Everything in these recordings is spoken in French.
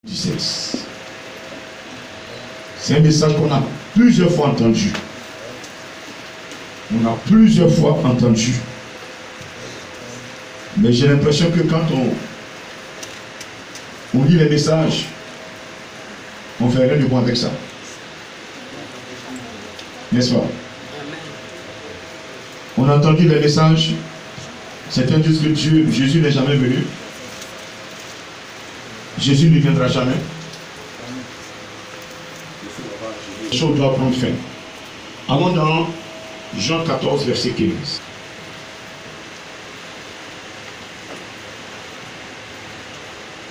17. C'est un message qu'on a plusieurs fois entendu. On a plusieurs fois entendu. Mais j'ai l'impression que quand on lit les messages, on ne fait rien de bon avec ça. N'est-ce pas? On a entendu les messages. Certains disent que Jésus n'est jamais venu. Jésus ne viendra jamais. Les choses doivent prendre fin. Allons dans Jean 14, verset 15.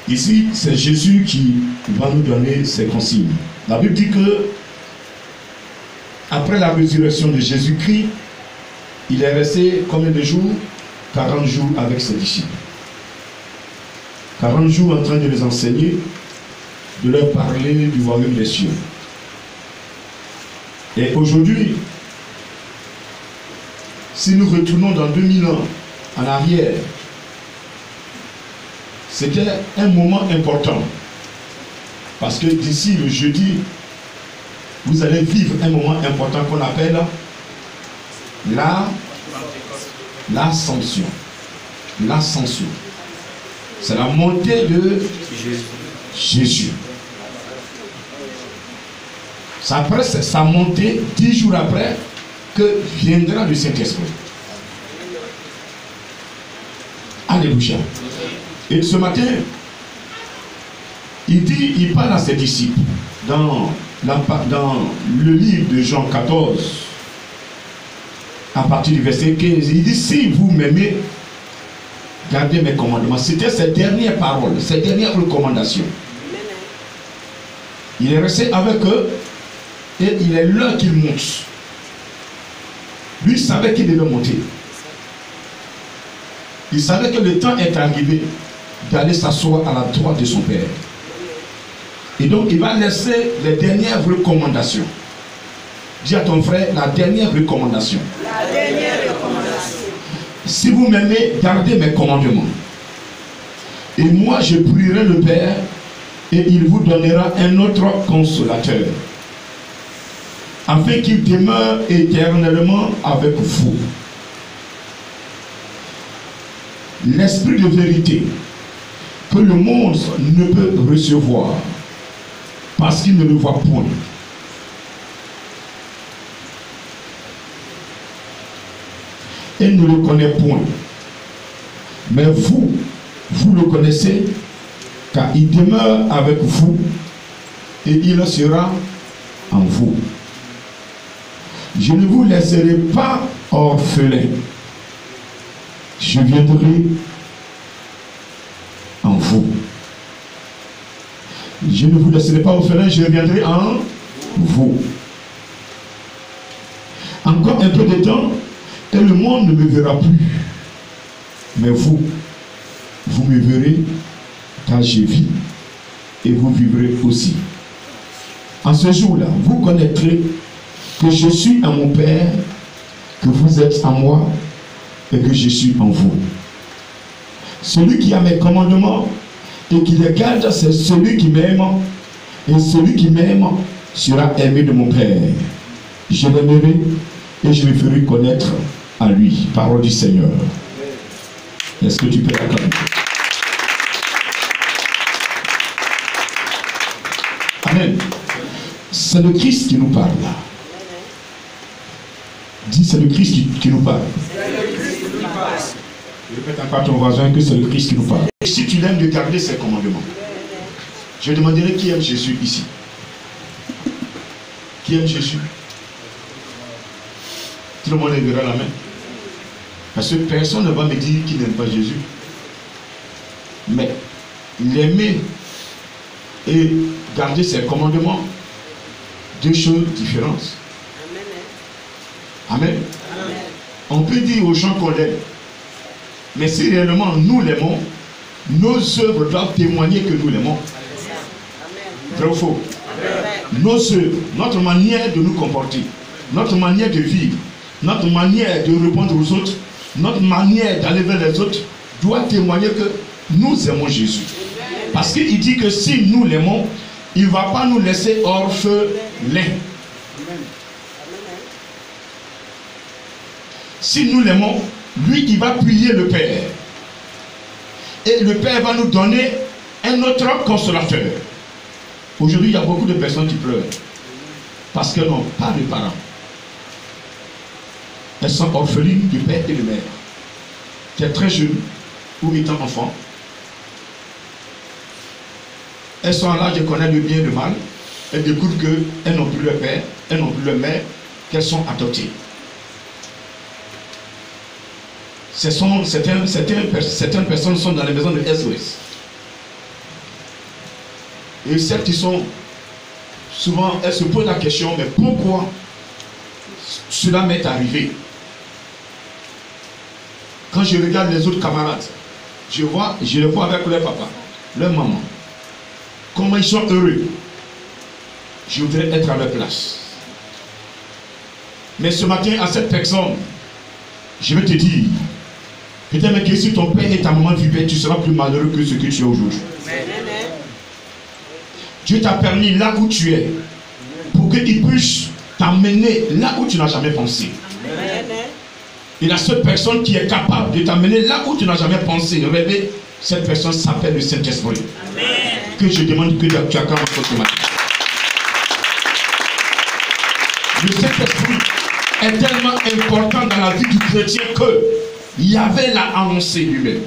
Ici, c'est Jésus qui va nous donner ses consignes. La Bible dit que après la résurrection de Jésus-Christ, il est resté combien de jours? 40 jours avec ses disciples. 40 jours en train de les enseigner, de leur parler du royaume des cieux. Et aujourd'hui, si nous retournons dans 2000 ans en arrière, c'était un moment important. Parce que d'ici le jeudi, vous allez vivre un moment important qu'on appelle l'ascension. L'ascension. C'est la montée de Jésus. C'est après sa montée, 10 jours après, que viendra le Saint-Esprit. Alléluia. Et ce matin, il parle à ses disciples dans le livre de Jean 14, à partir du verset 15. Il dit, si vous m'aimez, gardez mes commandements. C'était ses dernières paroles, ses dernières recommandations. Il est resté avec eux et il est l'heure qu'il monte. Lui savait qu'il devait monter. Il savait que le temps est arrivé d'aller s'asseoir à la droite de son Père. Et donc il va laisser les dernières recommandations. Dis à ton frère, la dernière recommandation. La dernière recommandation. Si vous m'aimez, gardez mes commandements. Et moi, je prierai le Père et il vous donnera un autre consolateur, afin qu'il demeure éternellement avec vous. L'esprit de vérité que le monde ne peut recevoir parce qu'il ne le voit point. Et ne le connaît point. Mais vous le connaissez, car il demeure avec vous et il sera en vous. Je ne vous laisserai pas orphelin. Je viendrai en vous. Je ne vous laisserai pas orphelin, je viendrai en vous. Encore un peu de temps, et le monde ne me verra plus. Mais vous me verrez, car je vis, et vous vivrez aussi. En ce jour-là, vous connaîtrez que je suis en mon Père, que vous êtes en moi, et que je suis en vous. Celui qui a mes commandements et qui les garde, c'est celui qui m'aime, et celui qui m'aime sera aimé de mon Père. Je l'aimerai et je me ferai connaître à lui. Parole du Seigneur. Est-ce que tu peux l'acclamer? Amen. C'est le Christ qui nous parle là. Dis, c'est le Christ qui nous parle. Répète encore à ton voisin que c'est le Christ qui nous parle. Et si tu l'aimes de garder ses commandements, je demanderai qui aime Jésus ici. Qui aime Jésus? Tout le monde lèvera la main. Parce que personne ne va me dire qu'il n'aime pas Jésus. Mais l'aimer et garder ses commandements, deux choses différentes. Amen. Amen. On peut dire aux gens qu'on l'aime. Mais si réellement nous l'aimons, nos œuvres doivent témoigner que nous l'aimons. Vrai ou faux? Amen. Nos œuvres, notre manière de nous comporter, notre manière de vivre, notre manière de répondre aux autres, notre manière d'aller vers les autres doit témoigner que nous aimons Jésus. Parce qu'il dit que si nous l'aimons, il ne va pas nous laisser orphelins. Si nous l'aimons, lui, il va prier le Père. Et le Père va nous donner un autre consolateur. Aujourd'hui, il y a beaucoup de personnes qui pleurent. Parce qu'elles n'ont pas de parents. Elles sont orphelines du père et de mère. Tu es très jeune ou étant enfant. Elles sont à l'âge de connaître le bien et le mal. Elles découvrent qu'elles n'ont plus leur père, elles n'ont plus leur mère, qu'elles sont adoptées. Certaines personnes sont dans les maisons de SOS. Et celles qui sont, souvent, elles se posent la question, mais pourquoi cela m'est arrivé? Quand je regarde les autres camarades, je les vois avec leur papa, leur maman. Comment ils sont heureux. Je voudrais être à leur place. Mais ce matin, à cette personne, je vais te dire, peut-être que si ton père et ta maman vivaient, tu seras plus malheureux que ce que tu es aujourd'hui. Dieu t'a permis là où tu es, pour qu'il puisse t'amener là où tu n'as jamais pensé. Et la seule personne qui est capable de t'amener là où tu n'as jamais pensé, rêver, cette personne s'appelle le Saint-Esprit. Que je demande que tu accordes ce matin. Le Saint-Esprit est tellement important dans la vie du chrétien que Yahvé l'a annoncé lui-même.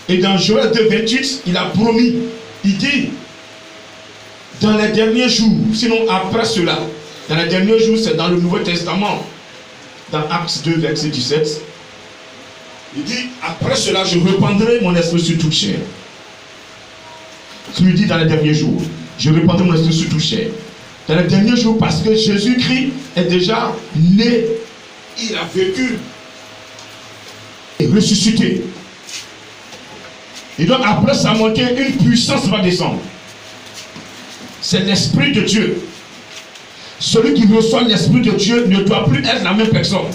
Et dans Joël 2,28, il a promis, il dit, dans les derniers jours, sinon après cela, dans les derniers jours, c'est dans le Nouveau Testament, dans Actes 2, verset 17, il dit, après cela, je répandrai mon esprit sur toute chair. Il dit dans les derniers jours, je répandrai mon esprit sur toute chair. Dans les derniers jours, parce que Jésus-Christ est déjà né, il a vécu et ressuscité. Et donc après sa montée, une puissance va descendre. C'est l'Esprit de Dieu. Celui qui reçoit l'Esprit de Dieu ne doit plus être la même personne.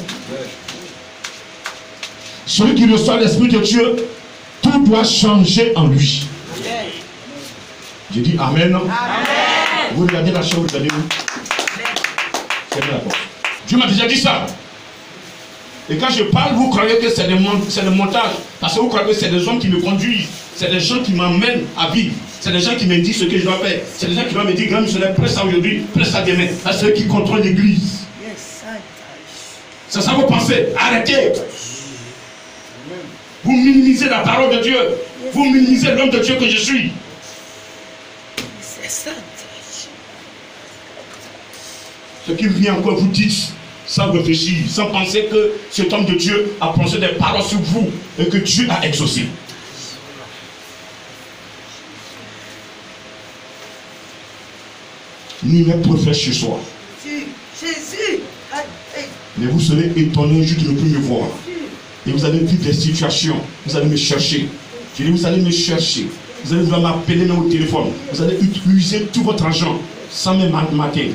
Celui qui reçoit l'Esprit de Dieu, tout doit changer en lui. Je dis Amen. Amen. Vous regardez la chambre, vous allez où? C'est bien la porte. Dieu m'a déjà dit ça. Et quand je parle, vous croyez que c'est des montages. Parce que vous croyez que c'est des hommes qui me conduisent. C'est des gens qui m'emmènent à vivre. C'est des gens qui me disent ce que je dois faire. C'est des gens qui doivent me dire, grand missionnaire, presse ça aujourd'hui, presse ça demain. C'est ceux qui contrôlent l'église. C'est ça vous pensez. Arrêtez. Vous minimisez la parole de Dieu. Vous minimisez l'homme de Dieu que je suis. Ce qui vient encore vous dites, sans réfléchir, sans penser que cet homme de Dieu a prononcé des paroles sur vous et que Dieu a exaucé. Nul n'est prophète chez soi. Jésus. Mais vous serez étonné juste de ne plus me voir. Et vous allez vivre des situations. Vous allez me chercher. Je dis, vous allez me chercher. Vous allez m'appeler même au téléphone. Vous allez utiliser tout votre argent sans même matin.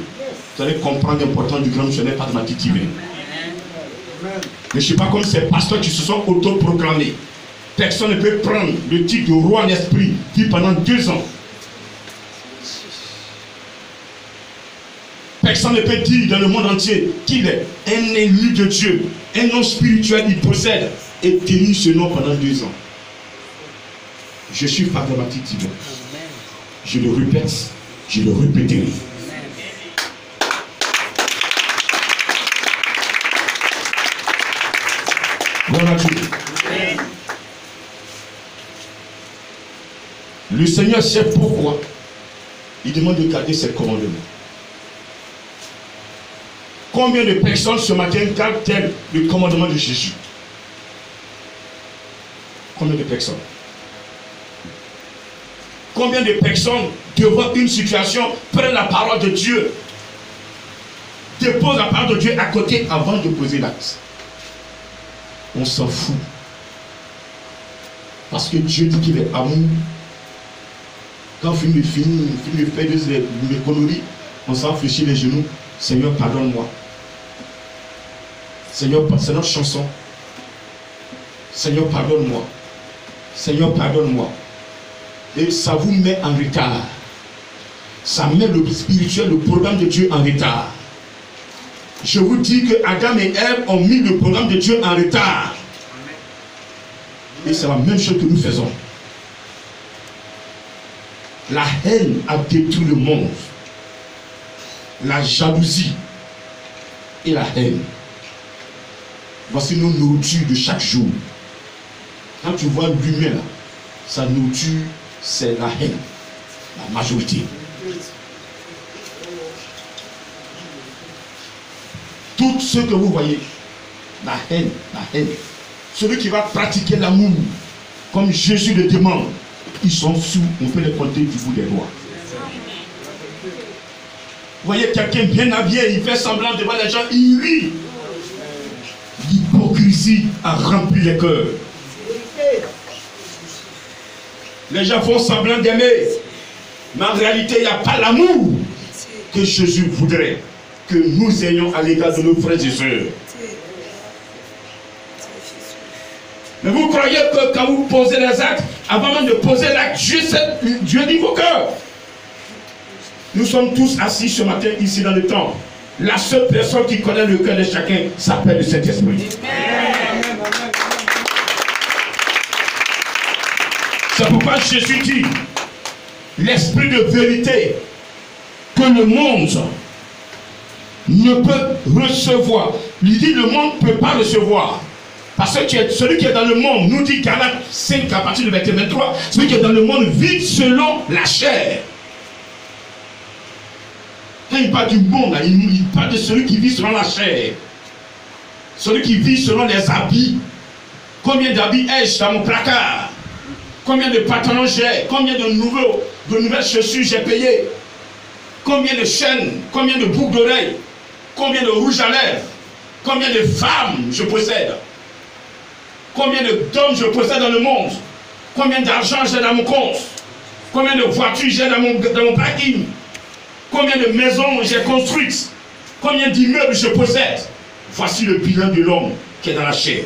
Vous allez comprendre l'importance du grand missionnaire par ma petite divine. Mais je ne sais pas comme ces pasteurs qui se sont autoproclamés. Personne ne peut prendre le titre de roi en esprit, vivre pendant 2 ans. Personne ne peut dire dans le monde entier qu'il est un élu de Dieu, un nom spirituel, il possède et tenir ce nom pendant 2 ans. Je suis par ma petite divine. Je le répète, je le répéterai. Gloire à Dieu. Le Seigneur sait pourquoi il demande de garder ses commandements. Combien de personnes ce matin gardent-elles le commandement de Jésus? Combien de personnes? Combien de personnes devant une situation prennent la parole de Dieu, déposent la parole de Dieu à côté avant de poser l'acte? On s'en fout. Parce que Dieu dit qu'il est amour. Quand on finit de faire des conneries, on s'en fléchit les genoux. Seigneur, pardonne-moi. Seigneur, c'est notre chanson. Seigneur, pardonne-moi. Seigneur, pardonne-moi. Et ça vous met en retard. Ça met le spirituel, le programme de Dieu en retard. Je vous dis que Adam et Ève ont mis le programme de Dieu en retard. Et c'est la même chose que nous faisons. La haine a détruit le monde. La jalousie et la haine. Voici nos nourritures de chaque jour. Quand tu vois l'humain, sa nourriture, c'est la haine. La majorité. Tout ce que vous voyez, la haine, la haine. Celui qui va pratiquer l'amour, comme Jésus le demande, ils sont sous, on peut les compter du bout des doigts. Vous voyez quelqu'un bien habillé, il fait semblant devant les gens, il rit. L'hypocrisie a rempli les cœurs. Les gens font semblant d'aimer, mais en réalité, il n'y a pas l'amour que Jésus voudrait que nous ayons à l'égard de nos frères et sœurs. Mais vous croyez que quand vous posez les actes, avant même de poser l'acte, Dieu dit vos cœurs. Nous sommes tous assis ce matin ici dans le temple. La seule personne qui connaît le cœur de chacun s'appelle le Saint-Esprit. C'est pourquoi Jésus dit, l'esprit de vérité que le monde ne peut recevoir. Il dit le monde ne peut pas recevoir. Parce que celui qui est dans le monde, nous dit Galates 5 à partir du verset 23, celui qui est dans le monde vit selon la chair. Quand il parle du monde, il parle de celui qui vit selon la chair. Celui qui vit selon les habits. Combien d'habits ai-je dans mon placard? Combien de pantalons j'ai? Combien de nouvelles chaussures j'ai payées? Combien de chaînes? Combien de boucles d'oreilles? Combien de rouges à lèvres? Combien de femmes je possède? Combien d'hommes je possède dans le monde? Combien d'argent j'ai dans mon compte? Combien de voitures j'ai dans mon parking? Combien de maisons j'ai construites? Combien d'immeubles je possède? Voici le bilan de l'homme qui est dans la chair.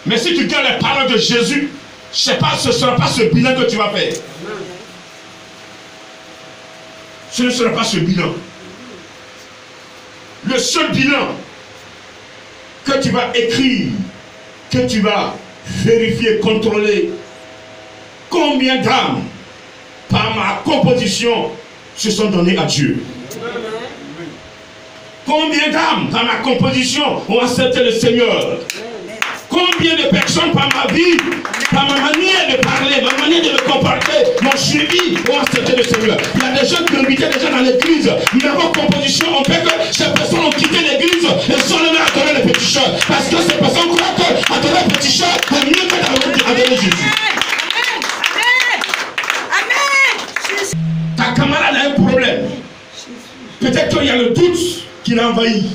Mais si tu gardes les paroles de Jésus, je sais pas, ce ne sera pas ce bilan que tu vas faire. Ce ne sera pas ce bilan. Le seul bilan que tu vas écrire, que tu vas vérifier, contrôler, combien d'âmes par ma composition se sont données à Dieu. Combien d'âmes par ma composition ont accepté le Seigneur. Combien de personnes par ma vie, par ma manière de parler, ma manière de me comporter, mon suivi, ont accepté le Seigneur. Il y a des gens qui invitaient des gens dans l'église, mais leur composition ont fait que ces personnes ont quitté l'église et sont allées adorer les petits chats. Parce que ces personnes croient qu'adorer les petits chats est mieux que d'adorer Jésus. Ta camarade a un problème. Peut-être qu'il y a le doute qui l'a envahi.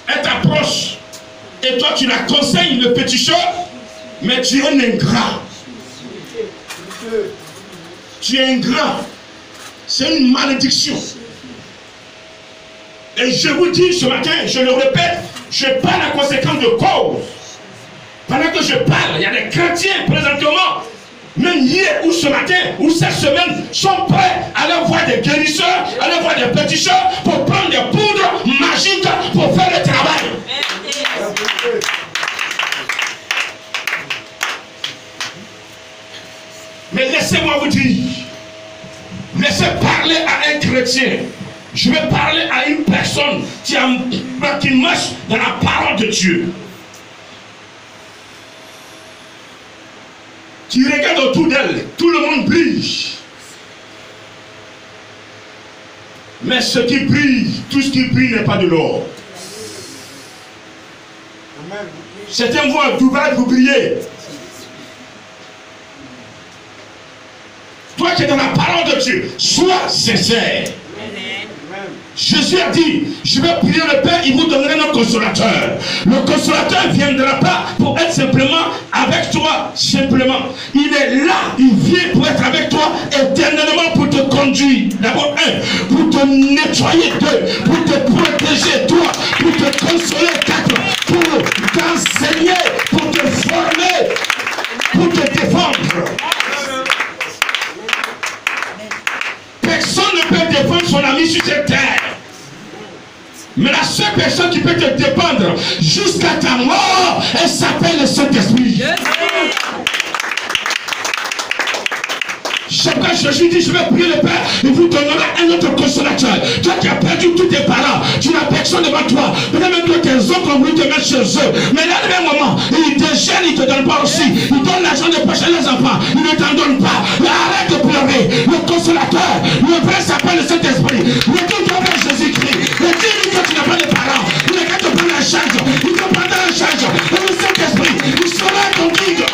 Elle t'approche. Et toi, tu la conseilles le petit chat, mais tu es un ingrat. Tu es ingrat. C'est une malédiction. Et je vous dis ce matin, je le répète, je parle à conséquence de cause. Pendant que je parle, il y a des chrétiens présentement, même hier ou ce matin ou cette semaine, sont prêts à aller voir des guérisseurs, à aller voir des petits chats pour prendre des poudres magiques pour faire le travail. Mais laissez-moi vous dire, laissez parler à un chrétien. Je vais parler à une personne qui marche dans la parole de Dieu. Tu regardes autour d'elle, tout le monde brille. Mais ce qui brille, tout ce qui brille n'est pas de l'or. Certains vont à Dubaï vous briller. Toi qui es dans la parole de Dieu, sois sincère. Jésus a dit, je vais prier le Père, il vous donnera notre consolateur. Le consolateur ne viendra pas pour être simplement avec toi, simplement. Il est là, il vient pour être avec toi éternellement pour te conduire. D'abord, pour te nettoyer, pour te protéger, toi, pour te consoler, pour t'enseigner, pour te former. être son ami sur cette terre. Mais la seule personne qui peut te dépendre jusqu'à ta mort, elle s'appelle le Saint-Esprit. Chaque fois Jésus dit, je vais prier le Père, il vous donnera un autre consolateur. Toi qui as perdu tous tes parents, tu n'as personne devant toi. Peut-être même toi, tes oncles ont voulu te mettre chez eux. Mais là, au même moment, ils te gênent, ils ne te donnent pas aussi. Ils donnent l'argent de poche à leurs enfants, ils ne t'en donnent pas. Mais arrête de pleurer. Le consolateur, le Père s'appelle le Saint-Esprit. Retourne-toi vers Jésus-Christ. Et dis-lui que tu n'as pas de parents. Il n'est qu'à te prendre en charge. Il te prendra en charge. Et le Saint-Esprit, il sera ton guide.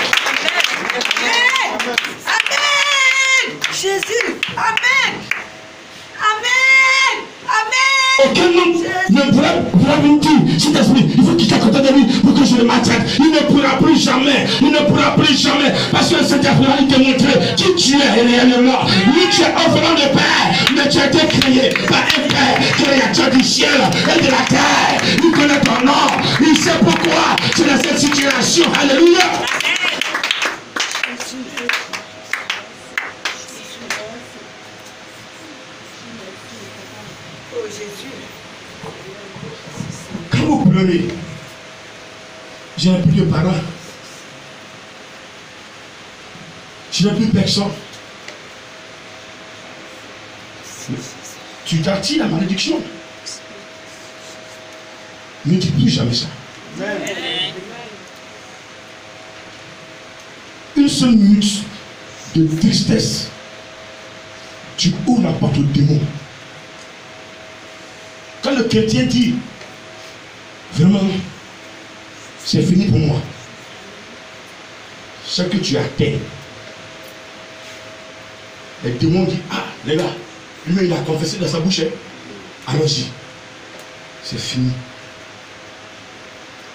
Jésus, Amen, Amen, Amen. Aucun homme ne pourra me dire, cet esprit, il faut quitter à côté de lui pour que je le maltraite. Il ne pourra plus jamais, il ne pourra plus jamais, parce que cet esprit va te montrer qui tu es réellement. Lui, tu es orphelin de père, mais tu as été créé par un père, créateur du ciel et de la terre. Il connaît ton nom, il sait pourquoi tu es dans cette situation. Alléluia. Quand vous pleurez, je n'ai plus de parents, je n'ai plus personne. Tu t'attires la malédiction. Ne dis plus jamais ça. Une seule minute de tristesse, tu ouvres la porte au démon. Quand le chrétien dit, vraiment, c'est fini pour moi, ce que tu as atteint, les démons disent, ah, les gars, lui-même il a confessé dans sa bouche, allons-y, c'est fini.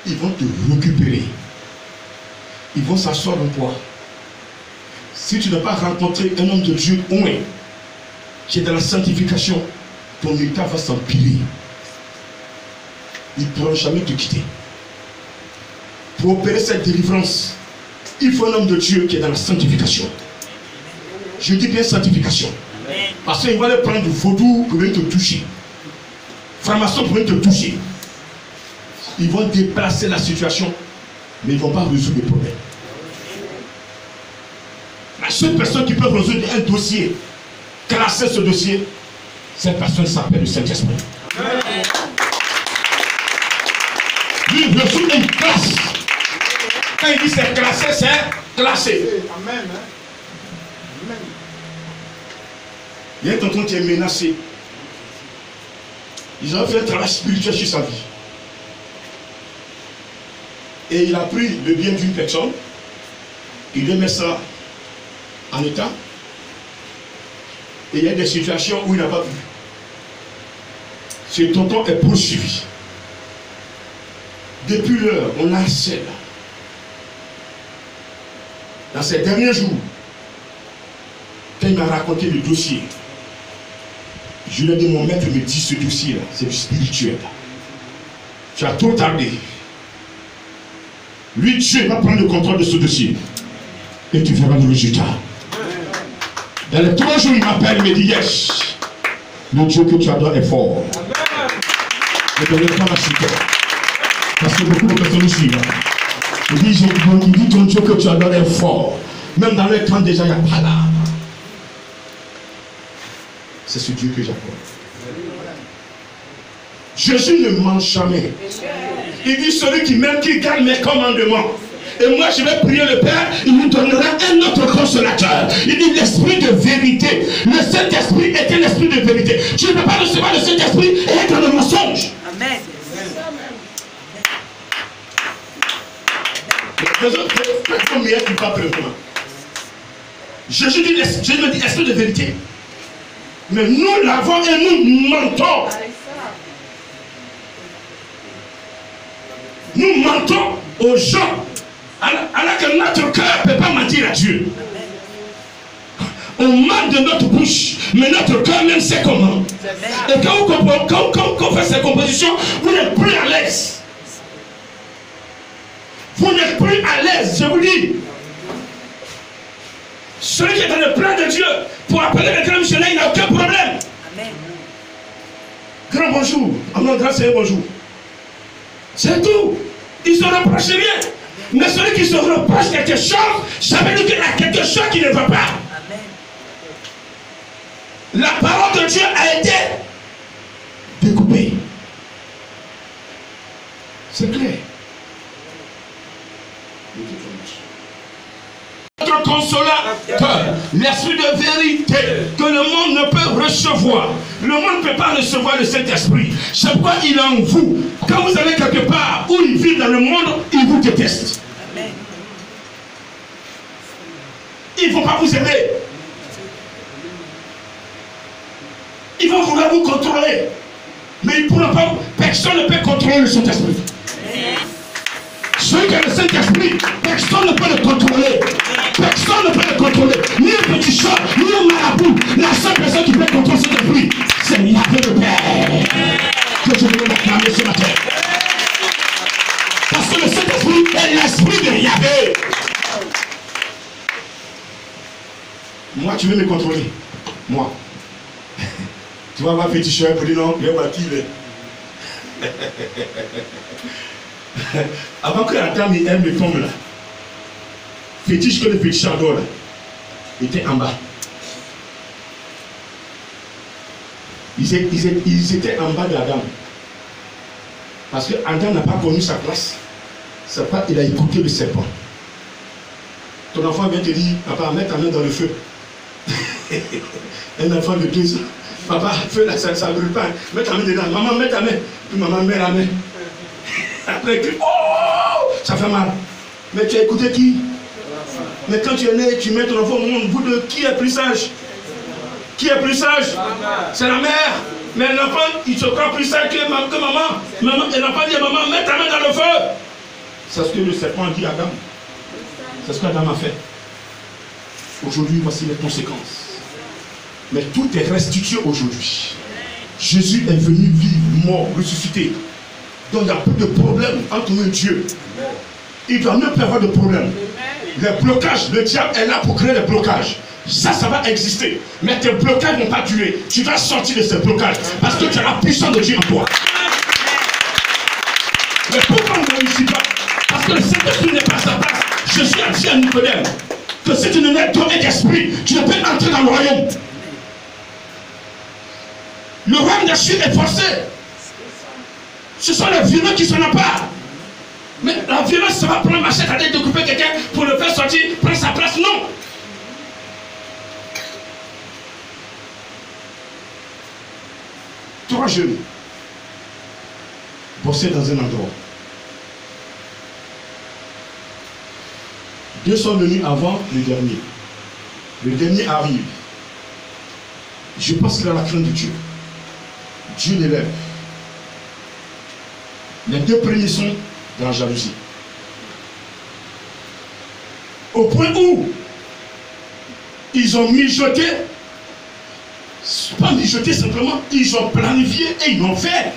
Ils vont te récupérer, ils vont s'asseoir en toi. Si tu n'as pas rencontré un homme de Dieu, au moins, qui est dans la sanctification, ton état va s'empirer. Ils ne pourront jamais te quitter. Pour opérer cette délivrance, il faut un homme de Dieu qui est dans la sanctification. Je dis bien sanctification. Parce qu'il va le prendre du vaudou pour venir te toucher. Franc-maçon pour venir te toucher. Ils vont déplacer la situation, mais ils ne vont pas résoudre le problème. La seule personne qui peut résoudre un dossier, classer ce dossier, cette personne s'appelle le Saint-Esprit. Lui, il résout une classe. Quand il dit c'est classé, c'est classé. Amen. Il y a un tonton qui est menacé. Ils ont fait un travail spirituel sur sa vie. Et il a pris le bien d'une personne. Il lui met ça en état. Et il y a des situations où il n'a pas pu. Ce tonton est poursuivi. Depuis l'heure, on harcèle. Dans ces derniers jours, quand il m'a raconté le dossier, je lui ai dit, mon maître me dit ce dossier-là, c'est du spirituel. Tu as trop tardé. Lui, Dieu va prendre le contrôle de ce dossier. Et tu verras le résultat. Dans les 3 jours, il m'appelle, il me dit, yes, le Dieu que tu adores est fort. Ne donnez pas la suite. Parce que beaucoup de personnes nous suivent. Il dit, ton Dieu que tu adores est fort. Même dans le temps déjà, il n'y a pas là. C'est ce Dieu que j'adore. Jésus ne ment jamais. Il dit, celui qui m'aime, qui garde mes commandements. Et moi, je vais prier le Père, il nous donnera un autre consolateur. Il dit l'esprit de vérité. Le Saint-Esprit est un esprit de vérité. Tu ne peux pas recevoir le Saint-Esprit et être dans le mensonge. Amen. Jésus dit, Jésus me dit esprit de vérité. Mais nous l'avons et nous mentons. Nous mentons aux gens. Alors que notre cœur ne peut pas mentir à Dieu. On ment de notre bouche, mais notre cœur même sait comment. Et quand on fait ces compositions, vous n'êtes plus à l'aise. Vous n'êtes plus à l'aise, je vous dis. Celui qui est dans le plan de Dieu, pour appeler quelqu'un missionnaire, il n'a aucun problème. grand bonjour. Un grand Seigneur bonjour. C'est tout. Il ne se reproche rien. Mais celui qui se reproche quelque chose, ça veut dire qu'il y a quelque chose qui ne va pas. Amen. La parole de Dieu a été découpée. C'est clair. Notre consolateur, l'esprit de vérité que le monde ne peut recevoir. Le monde ne peut pas recevoir le Saint-Esprit. C'est pourquoi il est en vous. Quand vous allez quelque part où il vit dans le monde, il vous déteste. Amen. Ils ne vont pas vous aider. Ils vont vouloir vous contrôler. Mais ils ne pourront pas. Personne ne peut contrôler le Saint-Esprit. Celui qui a le Saint-Esprit, personne ne peut le contrôler. Personne ne peut le contrôler. Ni un petit chat, ni un marabout. La seule personne qui peut contrôler cet esprit, c'est Yahvé le Père. Que je voulais m'acclamer ce matin. Parce que le Saint-Esprit est l'esprit de Yahvé. Moi, tu veux me contrôler? Moi. Tu vas voir féticheur pour dire non, il va qui il est. Avant que la dame aime le tombe là, fétiche que le féticheur adore là, était en bas. Ils étaient en bas de la dame. Parce que Adam n'a pas connu sa place. C'est pas il a écouté le serpent. Ton enfant vient te dire, papa, mets ta main dans le feu. Un enfant de 2 ans. Papa, feu là, ça ne brûle pas. Mets ta main dedans. Maman, mets ta main. Puis maman met la main. Après, oh, ça fait mal. Mais tu as écouté qui? Mais quand tu es né, tu mets ton enfant au monde. Vous de qui est plus sage? Qui est plus sage? C'est la mère. Mais l'enfant, il se croit plus sage que maman. Et l'enfant dit à maman, mets ta main dans le feu. C'est ce que le serpent a dit à Adam. C'est ce qu'Adam a fait. Aujourd'hui, voici les conséquences. Mais tout est restitué aujourd'hui. Jésus est venu vivre, mort, ressuscité. Donc il n'y a plus de problème entre nous et Dieu. Il ne doit même pas avoir de problème. Les blocages, le diable est là pour créer des blocages. Ça va exister. Mais tes blocages ne vont pas tuer. Tu vas sortir de ces blocages. Parce que tu as la puissance de Dieu en toi. Mais pourquoi on ne réussit pas? Parce que le Saint-Esprit n'est pas à sa place. Jésus a dit à Nicodème que si tu ne n'es pas d'esprit, tu ne peux entrer dans le royaume. Le royaume des cieux est forcé. Ce sont les violents qui s'en emparent. Mais la violence, ça va prendre machette à découper quelqu'un pour le faire sortir, prendre sa place. Non. Trois jeunes bossaient dans un endroit. 2 sont venus avant le dernier. Le dernier arrive. Je pense qu'il a la crainte de Dieu. Dieu l'élève. Les 2 premiers sont dans la jalousie. Au point où ils ont mijoté, pas mijoté simplement, ils ont planifié et ils ont fait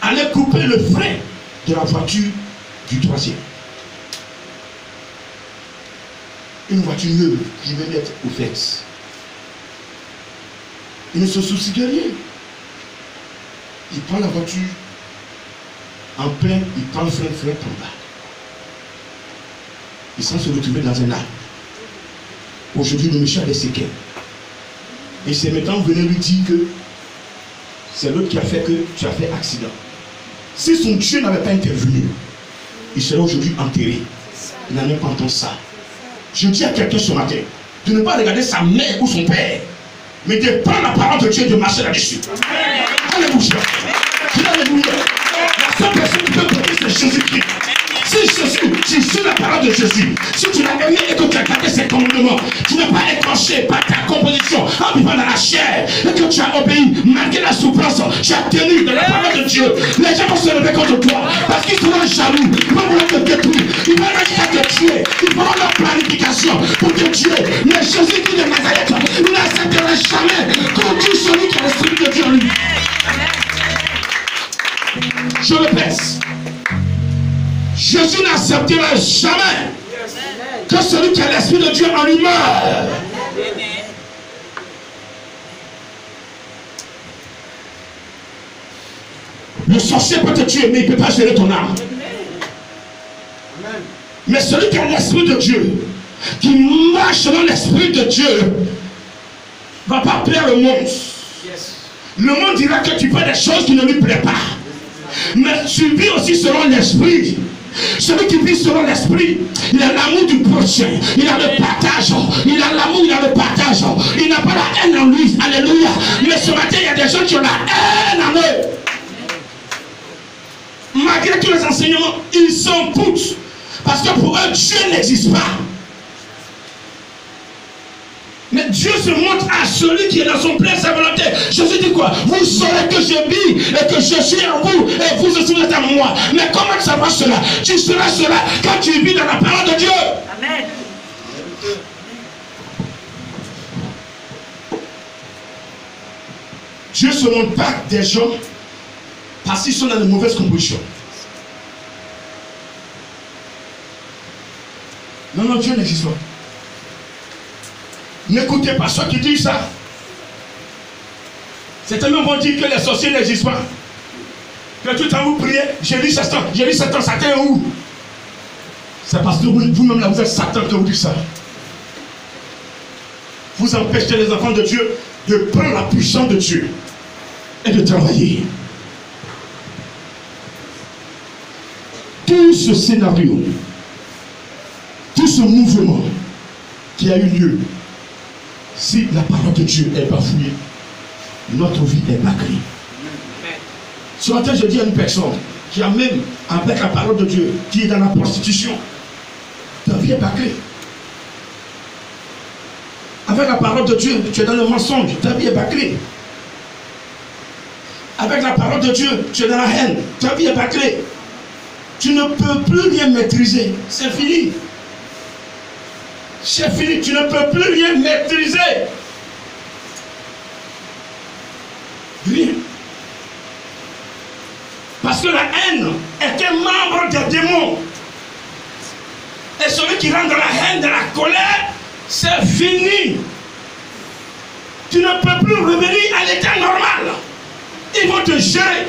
aller couper le frein de la voiture du troisième. Une voiture neuve qui venait d'être offerte. Il ne se soucie de rien. Il prend la voiture en plein, il prend le frein pour bas. Ils sont se retrouver dans un arbre. Aujourd'hui, le méchant a des séquelles. Et ces médecins venaient lui dire que c'est l'autre qui a fait que tu as fait accident. Si son Dieu n'avait pas intervenu, il serait aujourd'hui enterré. Il n'en a pas entendu ça. Je dis à quelqu'un ce matin de ne pas regarder sa mère ou son père, mais de prendre la parole de Dieu et de marcher là-dessus. Alléluia. Alléluia. La seule personne qui peut compter, c'est Jésus-Christ. Si Jésus, tu suis la parole de Jésus, si tu l'as aimé et que tu as gardé ses commandements, tu n'es pas écorché par ta composition en vivant dans la chair et que tu as obéi, malgré la souffrance, tu as tenu de la parole de Dieu. Les gens vont se lever contre toi parce qu'ils seront jaloux, ils vont vouloir te détruire, ils vont essayer de te tuer, ils feront leur planification pour te tuer. Mais Jésus dit de Nazareth, il n'acceptera jamais qu'on tue celui qui a l'esprit de Dieu en lui. Je le pèse. Jésus n'acceptera jamais que celui qui a l'esprit de Dieu en lui meure. sorcier peut te tuer, mais il ne peut pas gérer ton âme. Mais celui qui a l'Esprit de Dieu, qui marche selon l'Esprit de Dieu, ne va pas plaire le monde. Le monde dira que tu fais des choses qui ne lui plaisent pas. Mais tu vis aussi selon l'Esprit. Celui qui vit selon l'Esprit, il a l'amour du prochain, il a le partage, il a l'amour, il a le partage, il n'a pas la haine en lui. Alléluia. Mais ce matin, il y a des gens qui ont la haine en eux. Malgré tous les enseignements, ils s'en foutent. Parce que pour eux, Dieu n'existe pas. Mais Dieu se montre à celui qui est dans son plein sa volonté. Jésus dit quoi? Vous saurez que je vis et que je suis en vous et vous aussi vous êtes en moi. Mais comment tu sauras cela? Tu seras cela quand tu vis dans la parole de Dieu. Amen. Dieu ne se montre pas des gens parce qu'ils sont dans de mauvaises compositions. Non, non, Dieu n'existe pas. N'écoutez pas ceux qui disent ça. Certains vont dire que les sorciers n'existent pas. Que tout le temps vous priez, j'ai dit Satan, Satan est où? C'est parce que vous-même là, vous êtes Satan que vous dites ça. Vous empêchez les enfants de Dieu de prendre la puissance de Dieu et de travailler. Tout ce scénario, tout ce mouvement qui a eu lieu, si la parole de Dieu est bafouillée, notre vie est bâclée. Ce matin, je dis à une personne qui a même, avec la parole de Dieu, qui est dans la prostitution, ta vie est bâclée. Avec la parole de Dieu, tu es dans le mensonge, ta vie est bâclée. Avec la parole de Dieu, tu es dans la haine, ta vie est bâclée. Tu ne peux plus rien maîtriser, c'est fini. C'est fini, tu ne peux plus rien maîtriser. Rien. Parce que la haine est un membre des démons. Et celui qui rentre dans la haine, dans la colère, c'est fini. Tu ne peux plus revenir à l'état normal. Ils vont te gérer.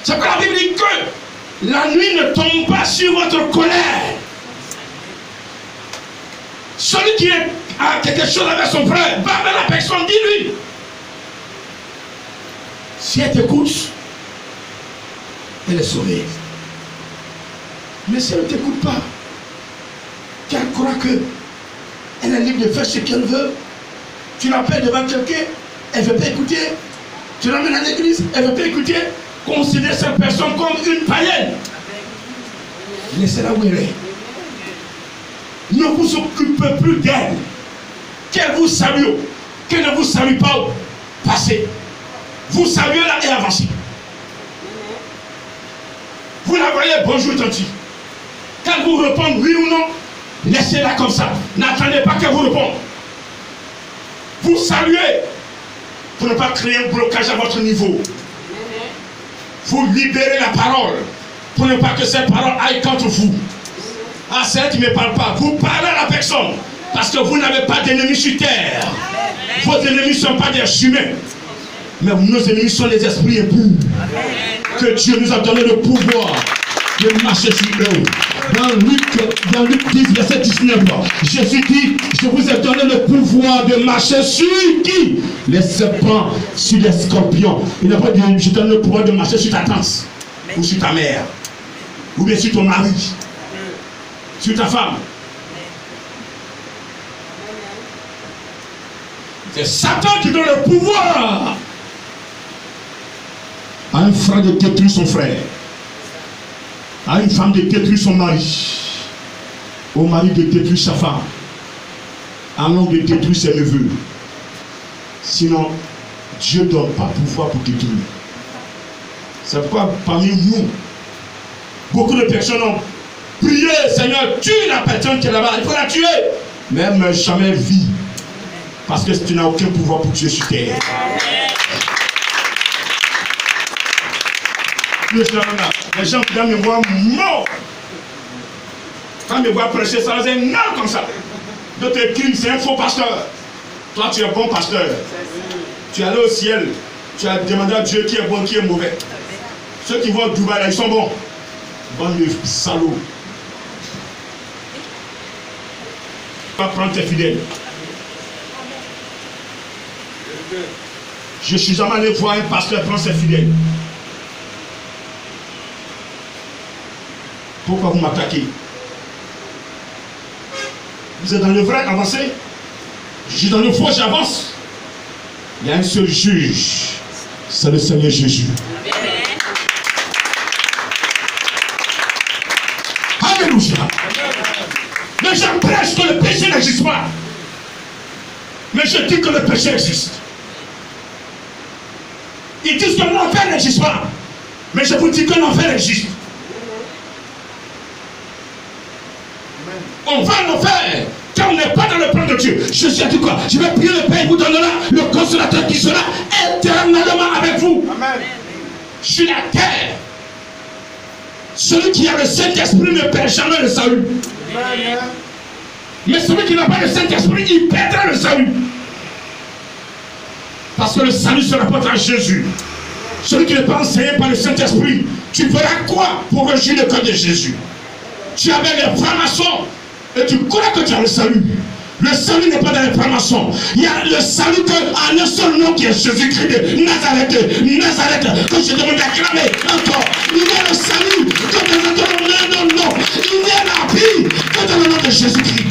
C'est pourquoi la Bible dit que la nuit ne tombe pas sur votre colère. Celui qui a quelque chose avec son frère, va vers la personne, dis-lui. Si elle t'écoute, elle est sauvée. Mais si elle ne t'écoute pas, qu'elle croit qu'elle est libre de faire ce qu'elle veut, tu l'appelles devant quelqu'un, elle ne veut pas écouter. Tu l'emmènes à l'église, elle ne veut pas écouter. Considère cette personne comme une païenne. Laissez-la où elle est. Ne vous occupez plus d'elle. Qu'elle vous salue, qu'elle ne vous salue pas, passez. Vous saluez-la et avancez. Vous la voyez, bonjour tanti. Qu'elle vous réponde oui ou non, laissez-la comme ça. N'attendez pas qu'elle vous réponde. Vous saluez pour ne pas créer un blocage à votre niveau. Vous libérez la parole pour ne pas que cette parole aille contre vous. Ah, c'est elle qui ne me parle pas. Vous parlez à la personne parce que vous n'avez pas d'ennemis sur terre. Vos ennemis ne sont pas des humains. Mais nos ennemis sont les esprits impurs. Que Dieu nous a donné le pouvoir de marcher sur eux. Dans Luc 10, verset 19, Jésus dit, je vous ai donné le pouvoir de marcher sur qui? Les serpents, sur les scorpions. Il n'a pas dit, je te donne le pouvoir de marcher sur ta tante, ou sur ta mère, ou bien sur ton mari, sur ta femme. C'est Satan qui donne le pouvoir à un frère de détruire son frère, à une femme de détruire son mari, au mari de détruire sa femme, à l'homme de détruire ses neveux. Sinon, Dieu ne donne pas pouvoir pour détruire. C'est pourquoi parmi nous, beaucoup de personnes ont prié, Seigneur, tue la personne qui est là-bas, il faut la tuer. Même jamais vie. Parce que tu n'as aucun pouvoir pour tuer sur terre. Les gens qui me voient mort. Quand ils me voient prêcher, ça c'est non comme ça. D'autres écrivent, c'est un faux pasteur. Toi, tu es un bon pasteur. Tu es allé au ciel. Tu as demandé à Dieu qui est bon, qui est mauvais. Ceux qui vont au Dubaï, là, ils sont bons. Bande de salauds. Pas prendre tes fidèles. Je suis jamais allé voir un pasteur prendre ses fidèles. Pourquoi vous m'attaquez? Vous êtes dans le vrai, avancez. Je suis dans le faux, j'avance. Il y a un seul juge. C'est le Seigneur Jésus. Alléluia. Les gens prêchent que le péché n'existe pas. Mais je dis que le péché existe. Ils disent que l'enfer n'existe pas. Mais je vous dis que l'enfer existe. On va en enfer quand on n'est pas dans le plan de Dieu. Jésus a dit quoi? Je vais prier le Père, il vous donnera le consolateur qui sera éternellement avec vous. Amen. Sur la terre. Celui qui a le Saint-Esprit ne perd jamais le salut. Amen. Mais celui qui n'a pas le Saint-Esprit, il perdra le salut. Parce que le salut se rapporte à Jésus. Celui qui n'est pas enseigné par le Saint-Esprit, tu feras quoi pour réjouir le cœur de Jésus? Tu avais les francs-maçons et tu crois que tu as le salut. Le salut n'est pas dans les francs-maçons. Il y a le salut en un seul nom qui est Jésus-Christ de Nazareth. Nazareth, que je demande d'acclamer encore. Il y a le salut que dans le nom. Il y a la vie que dans le nom de Jésus-Christ.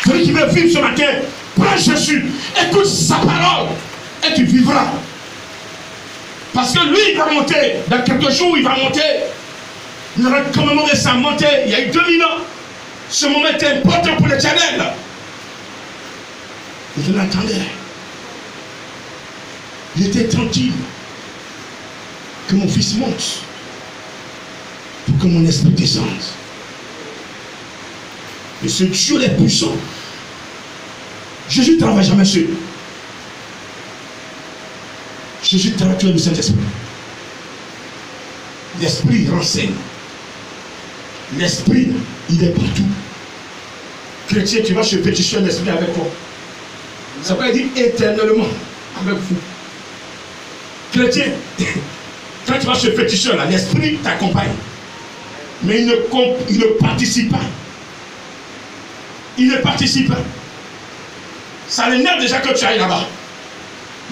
Celui qui veut vivre ce matin, prends Jésus, écoute sa parole et tu vivras. Parce que lui, il va monter. Dans quelques jours, il va monter. Il aura commémoré sa montée. Il y a eu 2000 ans. Ce moment était important pour l'Éternel. Je l'attendais. Il était tranquille. Que mon fils monte. Pour que mon esprit descende. Et ce Dieu est puissant. Jésus ne travaille jamais seul. Jésus travaille avec le Saint-Esprit. L'Esprit renseigne. L'Esprit, il est partout. Chrétien, tu vas se pétitionner l'Esprit avec toi. Ça veut dire éternellement avec vous. Chrétien, quand tu vas se pétitionner, l'Esprit t'accompagne. Mais il ne participe pas. Il ne participe pas. Ça l'énerve déjà que tu ailles là-bas.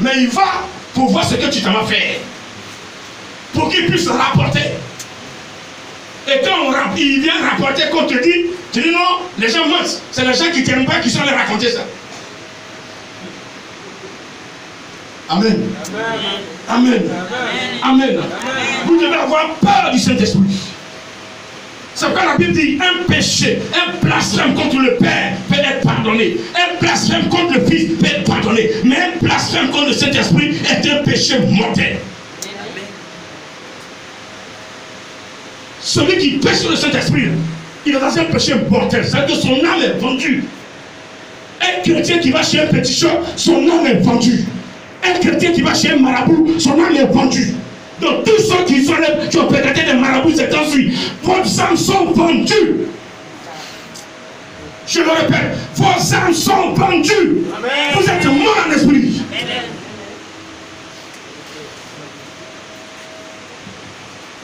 Mais il va pour voir ce que tu t'en vas faire. Pour qu'il puisse rapporter. Et quand il vient rapporter, qu'on te dit, tu dis non, les gens mentent. C'est les gens qui ne t'aiment pas qui sont allés raconter ça. Amen. Amen. Amen. Amen. Vous devez avoir peur du Saint-Esprit. C'est pourquoi la Bible dit un péché, un blasphème contre le Père peut être pardonné. Un blasphème contre le Fils peut être pardonné. Mais un blasphème contre le Saint-Esprit est un péché mortel. Celui qui pêche sur le Saint-Esprit, il est dans un péché mortel. C'est-à-dire que son âme est vendue. Un chrétien qui va chez un péticheur, son âme est vendue. Un chrétien qui va chez un marabout, son âme est vendue. Donc tous ceux qui ont présenté des marabouts ces temps-ci, vos âmes sont vendues. Je le répète, vos âmes sont vendues. Amen. Vous êtes morts en esprit. Amen.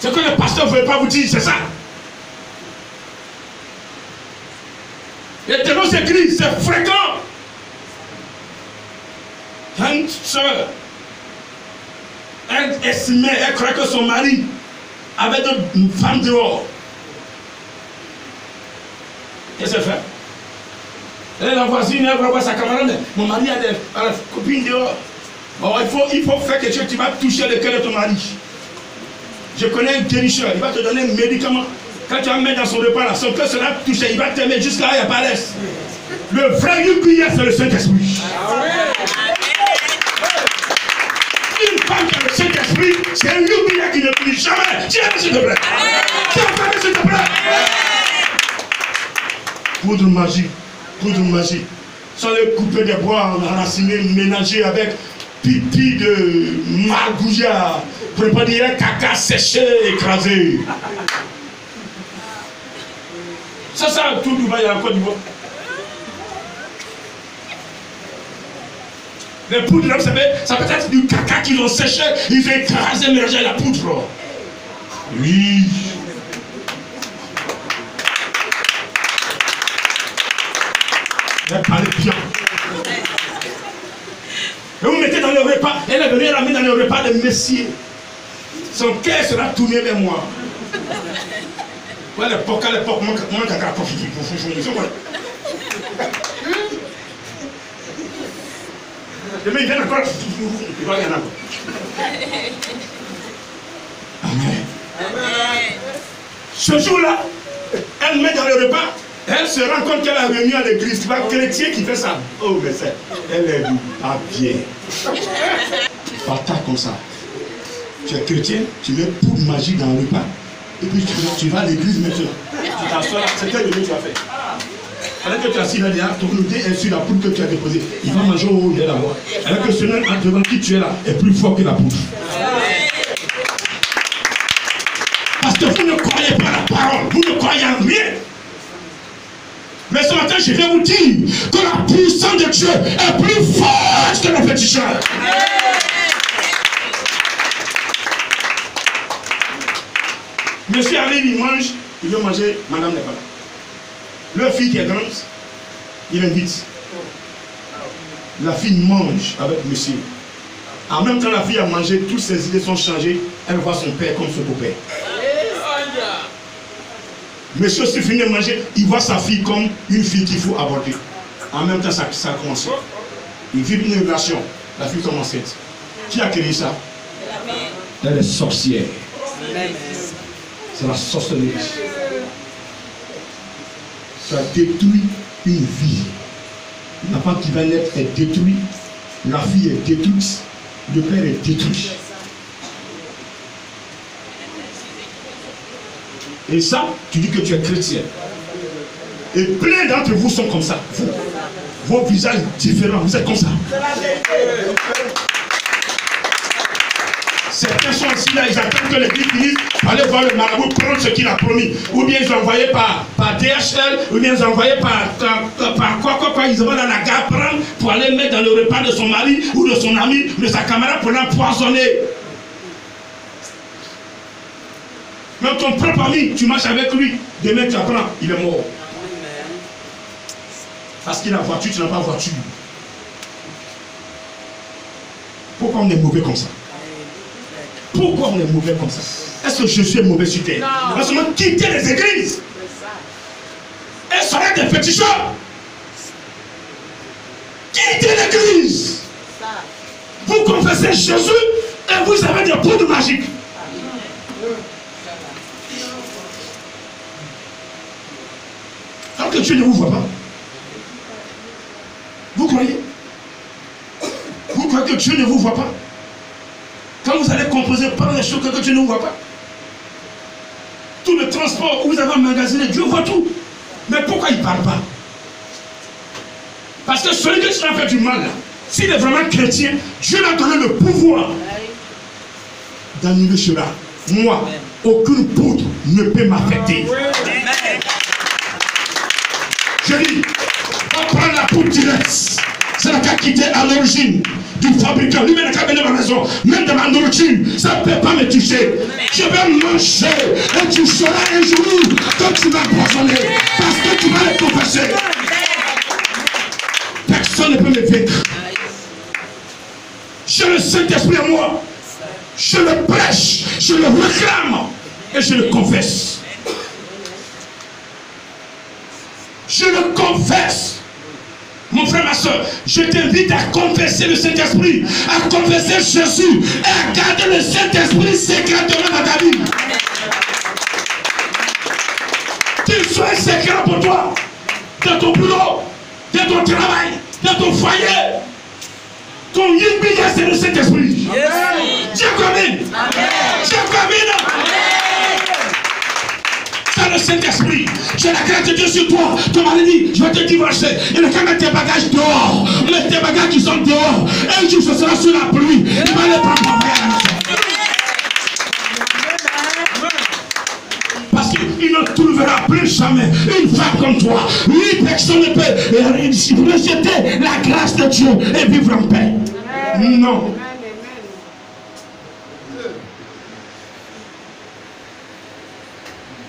Ce que le pasteur ne veut pas vous dire, c'est ça. Et dans nos églises, c'est fréquent. Il y a une soeur. Elle estimait, elle croyait que son mari avait une femme dehors. Qu'est-ce qu'elle fait? Elle est la voisine, elle va voir sa camarade. Mon mari a des copines dehors. Bon, il faut faire quelque chose, tu vas toucher le cœur de ton mari. Je connais un guérisseur, il va te donner un médicament. Quand tu vas mettre dans son repas, là, son cœur sera touché, il va te mettre jusqu'à là, il n'y a pas l'aise. Le vrai Yukuya, c'est le Saint-Esprit. Une femme qui a le Saint-Esprit, c'est un Yukuya qui ne plie jamais. Tiens, s'il te plaît. Tiens, s'il te plaît. Poudre magique. Sans les couper des bois, enraciner, mélanger avec pipi de margouilla. Pour ne pas dire caca séché, écrasé. Ça, tout Dubaï, il y a encore du bois. Les poudres, là, vous savez, ça peut être du caca qu'ils ont séché, ils ont écrasé, mélangé la poudre. Oui. Elle parlait bien. Et vous mettez dans le repas, elle est venue la mettre dans le repas de messieurs. Son cœur sera tourné vers moi. Ouais, l'époque, moi, caca, demain, il vient encore. Il va y en avoir. Amen. Ce jour-là, elle met dans le repas. Elle se rend compte qu'elle a réuni à l'église. C'est pas un chrétien qui fait ça. Oh, mais c'est. Elle est pas bien. Partage comme ça. Tu es chrétien, tu mets pour magie dans le repas. Et puis tu vas à l'église maintenant. Tu t'assois là. C'est quel demi tu as fait? Alors que tu as assis là derrière, ton nez est sur la poudre que tu as déposée. Il va manger au haut, il est là-bas. Alors que celui devant qui tu es là est plus fort que la poudre. Parce que vous ne croyez pas la parole, vous ne croyez en rien. Mais ce matin, je viens vous dire que la puissance de Dieu est plus forte que le féticheur. Monsieur arrive, il mange, il veut manger, madame n'est pas là. Leur fille qui est grande, il invite. La fille mange avec monsieur. En même temps, la fille a mangé, toutes ses idées sont changées. Elle voit son père comme son beau-père. Monsieur, s'il finit de manger, il voit sa fille comme une fille qu'il faut aborder. En même temps, ça a commencé. Il vit une relation. La fille tombe enceinte. Qui a créé ça? Elle est sorcière. C'est la sorcellerie. Ça détruit une vie. L'enfant qui va naître est détruit. La fille est détruite. Le père est détruit. Et ça, tu dis que tu es chrétien. Et plein d'entre vous sont comme ça. Vos visages différents, vous êtes comme ça. Certains sont ici là, ils attendent que l'église finisse pour aller voir le marabout, prendre ce qu'il a promis. Ou bien ils ont envoyé par DHL, ou bien ils ont envoyé par quoi, ils vont dans la gare prendre pour aller mettre dans le repas de son mari, ou de son ami, de sa camarade pour l'empoisonner. Même ton propre ami, tu marches avec lui, demain tu apprends, il est mort. Parce qu'il a voiture, tu n'as pas voiture. Pourquoi on est mauvais comme ça? Pourquoi on est mauvais comme ça? Est-ce que Jésus est mauvais sur terre? On va seulement quitter les églises. Et serait des petits chats. Quittez l'église. Vous confessez Jésus et vous avez des poudres magiques. Alors que Dieu ne vous voit pas. Vous croyez? Vous croyez que Dieu ne vous voit pas? Quand vous allez composer par les choses que Dieu ne voit pas. Tout le transport où vous avez emmagasiné, Dieu voit tout. Mais pourquoi il ne parle pas? Parce que celui qui a fait du mal, s'il est vraiment chrétien, Dieu lui a donné le pouvoir d'annuler cela. Moi, aucune poudre ne peut m'affecter. Je dis, on prend la poudre directe. C'est la qui était à l'origine du fabricant. Lui-même n'a qu'à venir à ma maison. Même de ma nourriture, ça ne peut pas me toucher. Je vais manger et tu seras un jour que tu vas empoisonner. Parce que tu vas le confesser. Personne ne peut me vaincre. J'ai le Saint-Esprit en moi. Je le prêche, je le réclame et je le confesse. Je le confesse. Mon frère, ma soeur, je t'invite à confesser le Saint-Esprit, à confesser Jésus et à garder le Saint-Esprit secrètement dans ta vie. Qu'il soit secret pour toi, dans ton boulot, dans ton travail, dans ton foyer. Ton yimbiya, c'est le Saint-Esprit. Dieu commune. Dieu commune. C'est le Saint-Esprit. J'ai la grâce de Dieu sur toi. Ton mari dit, je vais te divorcer. Il n'a qu'à mettre tes bagages dehors. Mets tes bagages qui sont dehors. Un jour, ce sera sur la pluie. Il va les prendre pour envoyer à la maison. Parce qu'il ne trouvera plus jamais une femme comme toi. Oui, personne ne peut rejeter la grâce de Dieu et vivre en paix. Non.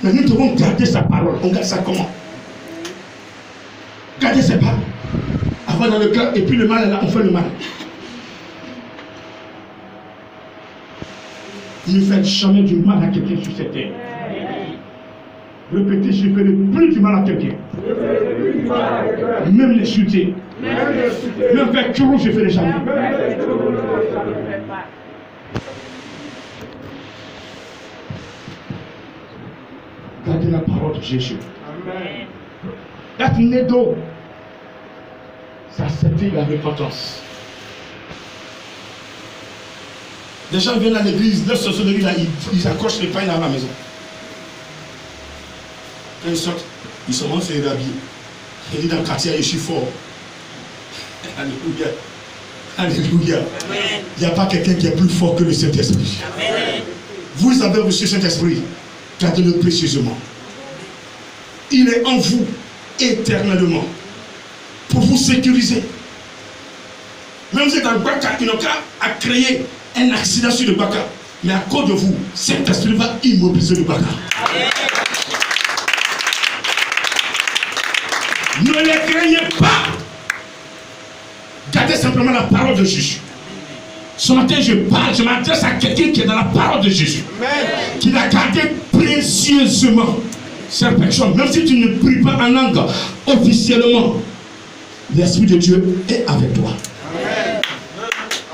Mais nous devons garder sa parole. On garde ça comment? Garder ses paroles. Avoir dans le cœur, et puis le mal est là, on fait le mal. Ne faites jamais du mal à quelqu'un sur cette terre. Répétez, je ne ferai plus du mal à quelqu'un. Même les chuter. Même faire churro, je ne ferai jamais. Gardez la parole de Jésus. That nedo, ça accepter la repentance. Les gens viennent à l'église, leur sorcellerie là, ils accrochent les pains dans la maison. Quand ils sortent, ils se montrent les habillés. Il dit dans le quartier, je suis fort. Alléluia. Alléluia. Il n'y a pas quelqu'un qui est plus fort que le Saint-Esprit. Vous avez reçu le Saint-Esprit. Gardez-le précieusement. Il est en vous éternellement pour vous sécuriser. Même si vous êtes dans le Baka, il n'a qu'à créer un accident sur le Baka. Mais à cause de vous, cet esprit va immobiliser le Baka. Ne les craignez pas. Gardez simplement la parole de Jésus. Ce matin, je m'adresse à quelqu'un qui est dans la parole de Jésus. Amen. Qui l'a gardé précieusement. Cette personne, même si tu ne pries pas en langue officiellement, l'Esprit de Dieu est avec toi. Amen.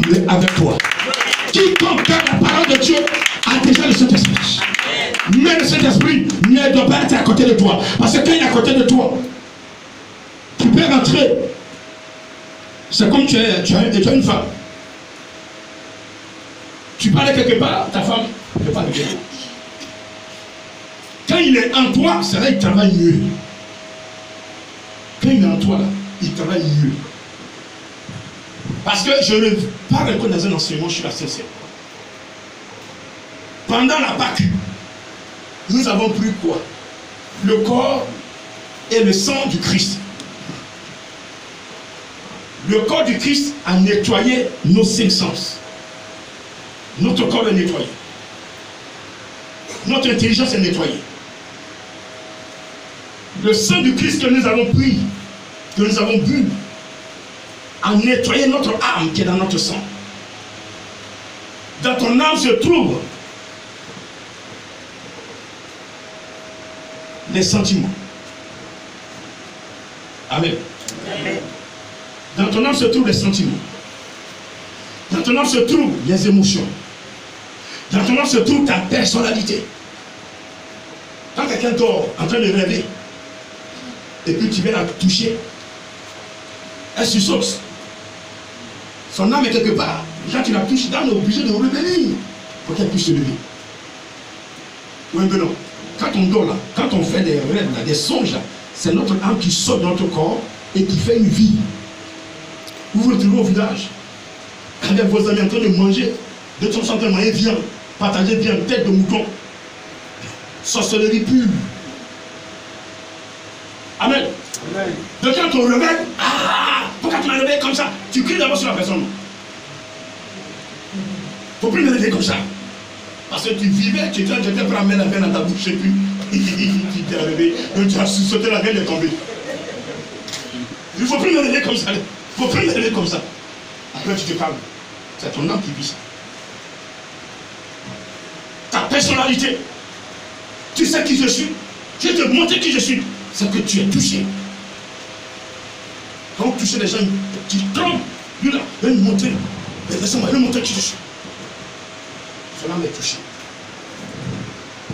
Il est avec toi. Quiconque garde la parole de Dieu a déjà le Saint-Esprit. Mais le Saint-Esprit ne doit pas être à côté de toi. Parce que quand il est à côté de toi, tu peux rentrer. C'est comme tu es une femme. Tu parles quelque part, ta femme ne peut pas le dire. Quand il est en toi, c'est là qu'il travaille mieux. Quand il est en toi, là, il travaille mieux. Parce que je ne parle que dans un enseignement, je suis la sincère. Pendant la Pâque, nous avons pris quoi? Le corps et le sang du Christ. Le corps du Christ a nettoyé nos 5 sens. Notre corps est nettoyé. Notre intelligence est nettoyée. Le sang du Christ que nous avons pris, que nous avons bu, a nettoyé notre âme qui est dans notre sang. Dans ton âme se trouvent les sentiments. Amen. Amen. Dans ton âme se trouvent les sentiments. Dans ton âme se trouvent les émotions. Dans ton âme se trouve ta personnalité. Quand quelqu'un dort en train de rêver, et puis tu viens la toucher, elle sursaute. Son âme est quelque part. Quand tu la touches, l'âme est obligée de revenir pour qu'elle puisse se lever. Oui, mais non. Quand on dort là, quand on fait des rêves là, des songes là, c'est notre âme qui sort de notre corps et qui fait une vie. Vous vous retrouvez au village, avec vos amis en train de manger, de temps en temps, moyen viande, partager viande, tête de mouton, sorcellerie pure. Amen. Amen. Donc quand on réveille, pourquoi tu m'as réveillé comme ça? Tu cries d'abord sur la personne. Il ne faut plus me réveiller comme ça. Parce que tu vivais, tu étais prêt à mettre la viande dans ta bouche, et puis tu t'es réveillé, donc tu as sauté, la viande est tombée. Il ne faut plus me réveiller comme ça. Il ne faut plus me réveiller comme ça. Après tu te calmes. C'est ton âme qui vit ça. Ta personnalité. Tu sais qui je suis. Je vais te montrer qui je suis. C'est que tu es touché. Quand vous touchez les gens, tu trembles. Lui là, il va nous montrer. Laissez-moi, il va nous montrer qui je suis. Son âme est touchée.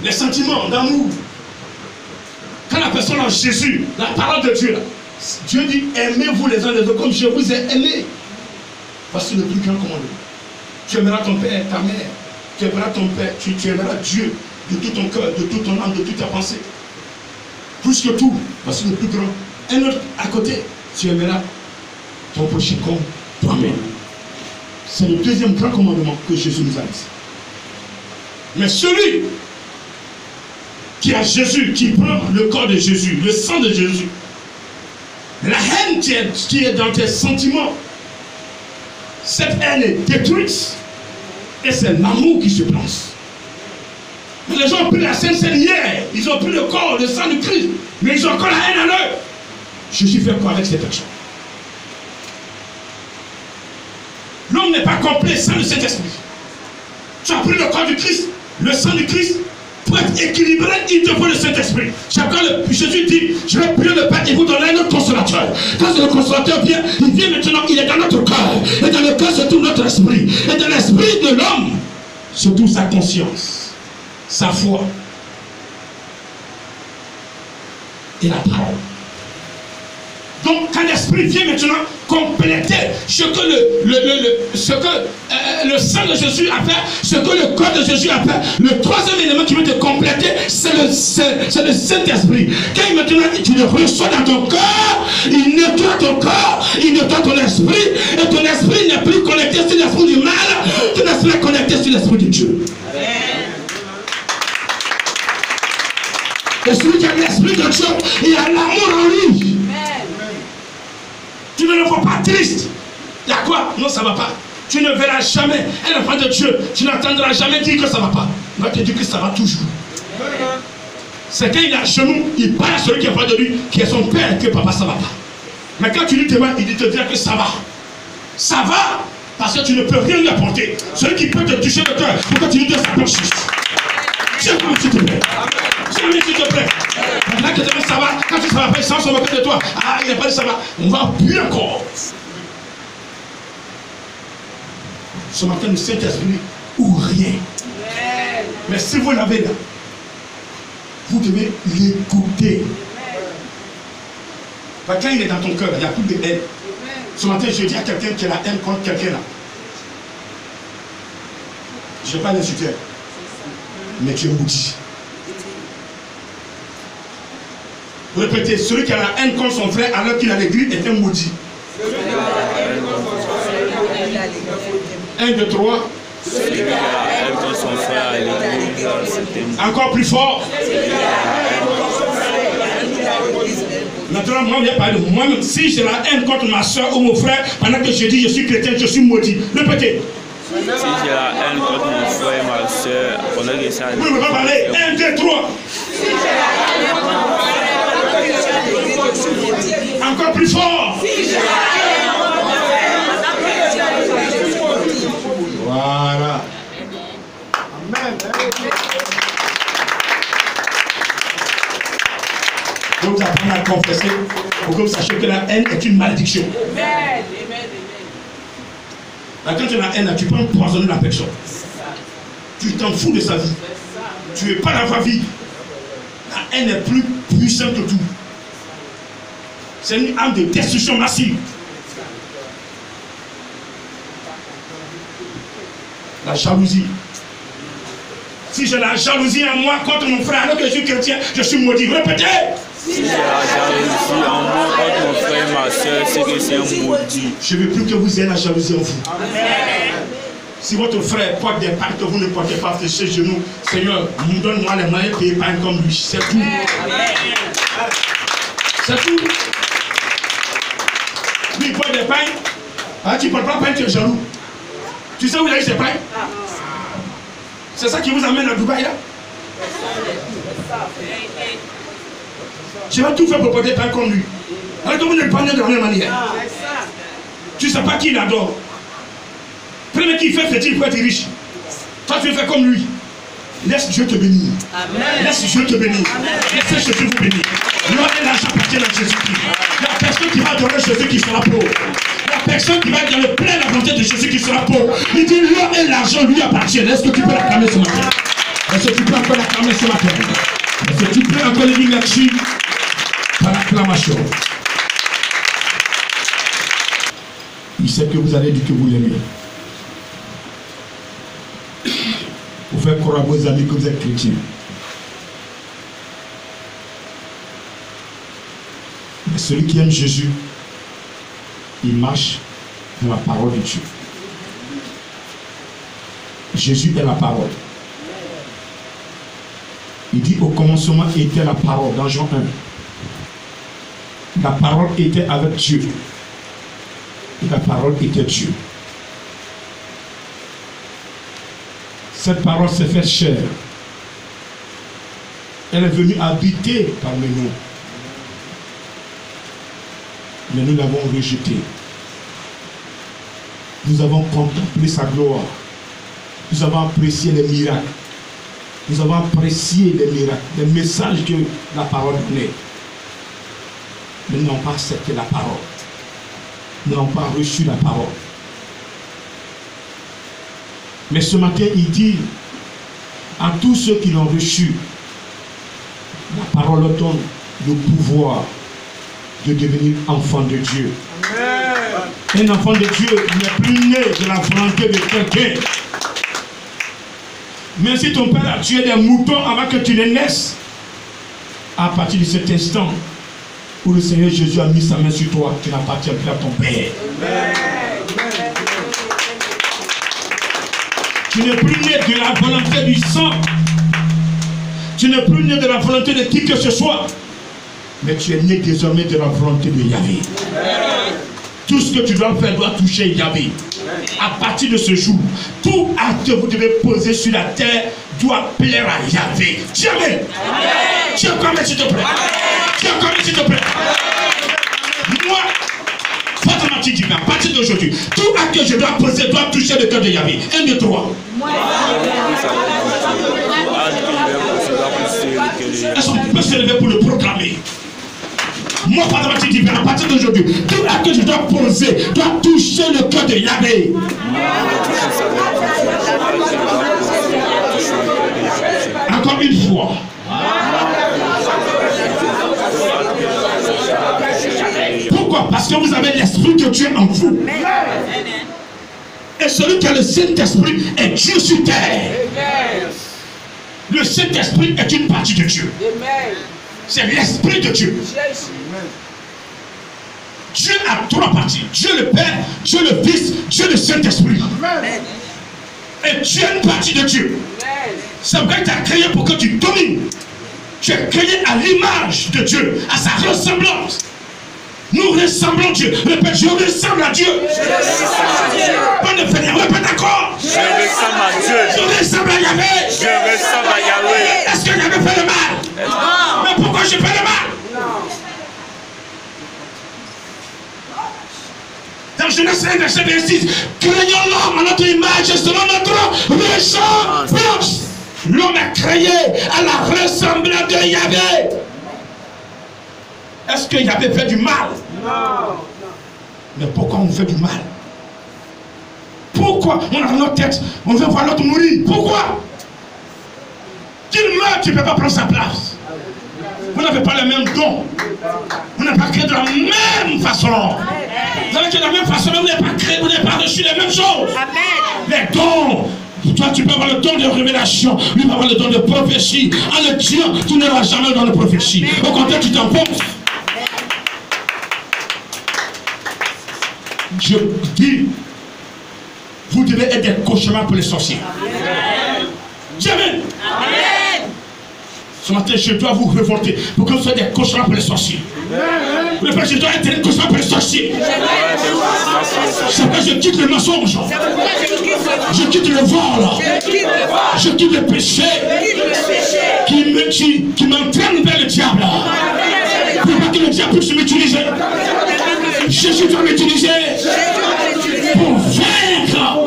Les sentiments d'amour. Quand la personne a Jésus, la parole de Dieu, là, Dieu dit aimez-vous les uns les autres comme je vous ai aimé. Voici le plus grand commandement. Tu aimeras ton père, ta mère. Tu aimeras ton père, tu aimeras Dieu de tout ton cœur, de toute ton âme, de toute ta pensée. Plus que tout, voici le plus grand. Un autre à côté, tu aimeras ton prochain comme toi-même. C'est le deuxième grand commandement que Jésus nous a dit. Mais celui qui a Jésus, qui prend le corps de Jésus, le sang de Jésus, la haine qui est dans tes sentiments, cette haine est détruite. Et c'est l'amour qui se place. Mais les gens ont pris la Sainte Seine hier. Ils ont pris le corps, le sang du Christ. Mais ils ont encore la haine en eux. Jésus fait quoi avec ces personnes? L'homme n'est pas complet sans le Saint-Esprit. Tu as pris le corps du Christ, le sang du Christ. Pour être équilibré, il te faut le Saint-Esprit. Jésus dit, je vais prier le Père et vous donner un autre consolateur. Quand le consolateur vient, il vient maintenant, il est dans notre cœur. Et dans le cœur se trouve notre esprit. Et dans l'esprit de l'homme se trouve sa conscience, sa foi et la parole. Donc quand l'esprit vient maintenant compléter ce que le sang de Jésus a fait, ce que le corps de Jésus a fait, le troisième élément qui va te compléter, c'est le Saint-Esprit. Quand maintenant tu le reçois dans ton cœur, il nettoie ton corps, il nettoie ton esprit, et ton esprit n'est plus connecté sur l'esprit du mal, ton esprit est connecté sur l'esprit de Dieu. Et celui qui a l'esprit de Dieu, il a l'amour en lui. Tu ne le vois pas triste. Il y a quoi? Non, ça ne va pas. Tu ne verras jamais un enfant de Dieu. Tu n'entendras jamais dire que ça ne va pas. Il va te dire que ça va toujours. C'est quand il est à genoux, il parle à celui qui est en de lui, qui est son père, que papa, ça ne va pas. Mais quand tu lui demandes, il te dira que ça va. Ça va parce que tu ne peux rien lui apporter. Celui qui peut te toucher le cœur, pourquoi tu lui dis ça penche juste. Tiens, s'il te plaît. Tiens, s'il te plaît. Là que ça va, quand tu ne vas pas, il s'en moquer de toi. Ah, il n'a pas dit ça va. On va plus encore. Ce matin, le Saint-Esprit ou rien. Mais si vous l'avez là, vous devez l'écouter. Quand il est dans ton cœur, il n'y a plus de haine. Ce matin, je dis à quelqu'un qui a la haine contre quelqu'un là. Je ne vais pas l'insulter. Mais tu es maudit. Répétez, celui qui a la haine contre son frère alors qu'il a l'église est un maudit. 1, 2, 3. Celui qui a la haine contre son frère à l'église, encore plus fort. Maintenant, moi, je vais parler de moi-même. Si j'ai la haine contre ma soeur ou mon frère, pendant que je dis je suis chrétien, je suis maudit. Répétez. Si j'ai la haine contre mon frère et ma soeur, pendant que ça. Vous ne pouvez pas parler. 1, 2, 3. Encore plus fort. Voilà. Amen. Donc, vous apprenez à confesser pour que vous sachiez que la haine est une malédiction. Quand tu as la haine, tu peux empoisonner la personne. Tu t'en fous de sa vie. Tu ne veux pas la voir vivre. La haine est plus puissante que tout. C'est une arme de destruction massive. La jalousie. Si j'ai la jalousie en moi contre mon frère alors que je suis chrétien, je suis maudit. Répétez. Si j'ai la jalousie en moi contre mon frère et ma soeur, c'est que c'est un maudit. Je ne veux plus que vous ayez la jalousie en vous. Amen. Si votre frère porte des pains que vous ne portez pas chez genoux, Seigneur, donne-moi les moyens de payer pain comme lui. C'est tout. C'est tout. Lui, il porte des pains. Ah, tu ne portes pas pain, tu es jaloux. Tu sais où il a eu ses pains? C'est ça qui vous amène à Dubaï là? Je vais tout faire pour porter pain comme lui. Alors que vous n'êtes pas né de la même manière. Tu ne sais pas qui il adore. Premier qui fait fait-il pour être riche. Toi tu veux faire comme lui. Laisse Dieu te bénir. Amen. Laisse Dieu te bénir. Laisse Jésus vous bénir. L'or et l'argent appartiennent à Jésus-Christ. La personne qui va adorer Jésus qui sera pauvre. La personne qui va être dans le plein la volonté de Jésus qui sera pauvre. Il dit l'or et l'argent lui appartiennent. Est-ce que tu peux l'acclamer ce matin? Est-ce que tu peux encore l'acclamer ce matin? Est-ce que tu peux encore le dire là-dessus par l'acclamation? Il sait que vous allez dire que vous l'aimez. Pour faire croire à vos amis que vous êtes chrétiens. Mais celui qui aime Jésus, il marche dans la parole de Dieu. Jésus est la parole. Il dit au commencement était la parole dans Jean 1. La parole était avec Dieu. Et la parole était Dieu. Cette parole s'est faite chair. Elle est venue habiter parmi nous. Mais nous l'avons rejetée. Nous avons contemplé sa gloire. Nous avons apprécié les miracles. Nous avons apprécié les miracles, les messages que la parole donnait. Mais nous n'avons pas accepté la parole. Nous n'avons pas reçu la parole. Mais ce matin, il dit à tous ceux qui l'ont reçu, la parole leur donne le pouvoir de devenir enfant de Dieu. Amen. Un enfant de Dieu n'est plus né de la volonté de quelqu'un. Même si ton père a tué des moutons avant que tu ne naisses, à partir de cet instant où le Seigneur Jésus a mis sa main sur toi, tu n'appartiens plus à ton père. Amen. Tu n'es plus né de la volonté du sang. Tu n'es plus né de la volonté de qui que ce soit. Mais tu es né désormais de la volonté de Yahvé. Amen. Tout ce que tu dois faire doit toucher Yahvé. À partir de ce jour, tout acte que vous devez poser sur la terre doit plaire à Yahvé. Tiens, Amen. Tiens, comme s'il te plaît. Tiens, comme s'il te plaît. Moi, mathématique divine, à partir d'aujourd'hui, tout acte que je dois poser doit toucher le cœur de Yahvé. 1, 2, 3. Est-ce qu'on peut se lever pour le proclamer? Moi, mathématique divine, à partir d'aujourd'hui, tout acte que je dois poser doit toucher le cœur de Yahvé. Encore une fois. Pourquoi? Parce que vous avez l'Esprit de Dieu en vous. Et celui qui a le Saint-Esprit est Dieu sur terre. Le Saint-Esprit est une partie de Dieu. C'est l'Esprit de Dieu. Dieu a 3 parties. Dieu le Père, Dieu le Fils, Dieu le Saint-Esprit. Et tu es une partie de Dieu. C'est vrai que tu as créé pour que tu domines. Tu es créé à l'image de Dieu, à sa ressemblance. Nous ressemblons à Dieu. Répète, je ressemble à Dieu. Pas de faire, répète encore. Je ressemble à Dieu. Je ressemble à Yahvé. Je ressemble à Yahvé. Est-ce que Yahvé fait le mal? Non. Mais pourquoi je fais le mal? Non. Dans Genèse 1, verset 26, créons l'homme à notre image et selon notre ressemblance. L'homme est créé à la ressemblance de Yahvé. Est-ce que Yahvé fait du mal? Non. Mais pourquoi on fait du mal? Pourquoi on a dans notre tête, on veut voir l'autre mourir? Pourquoi? Qu'il meurt, tu ne peux pas prendre sa place. Vous n'avez pas le même don. Vous n'êtes pas créé de la même façon. Vous avez créé de la même façon, mais vous n'avez pas créé, vous n'avez pas reçu les mêmes choses. Amen. Les dons. Toi, tu peux avoir le don de révélation. Lui peut avoir le don de prophétie. En le tuant, tu n'auras jamais dans la prophétie. Au contraire, tu t'enfonces. Je dis, vous devez être des cauchemars pour les sorciers. Amen. Amen. Ce matin, je dois vous révolter pour que vous soyez des cauchemars pour les sorciers. Amen. Je dois être des cauchemars pour les sorciers. C'est pourquoi je quitte le mensonge. Je quitte le vol. Je quitte le péché qui m'entraîne vers le diable. Pour pas que le diable puisse m'utiliser. Jésus doit m'utiliser pour vaincre,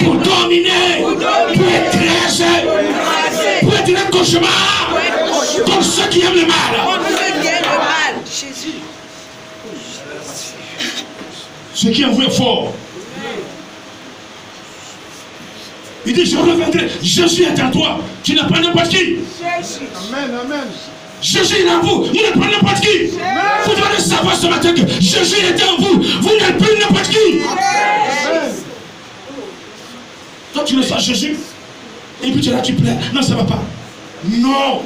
pour dominer, pour écraser, pour être un cauchemar contre ceux qui aiment le mal. Ce qui en vous est fort. Il dit, je reviendrai. Jésus est en toi. Tu n'es pas n'importe qui. Amen, amen. Jésus est en vous. Vous n'êtes pas n'importe qui. Vous devez savoir ce matin que Jésus est en vous. Vous n'êtes plus n'importe qui. Amen. Toi, tu reçois Jésus. Et puis tu es là, tu pleures. Non, ça ne va pas. Non.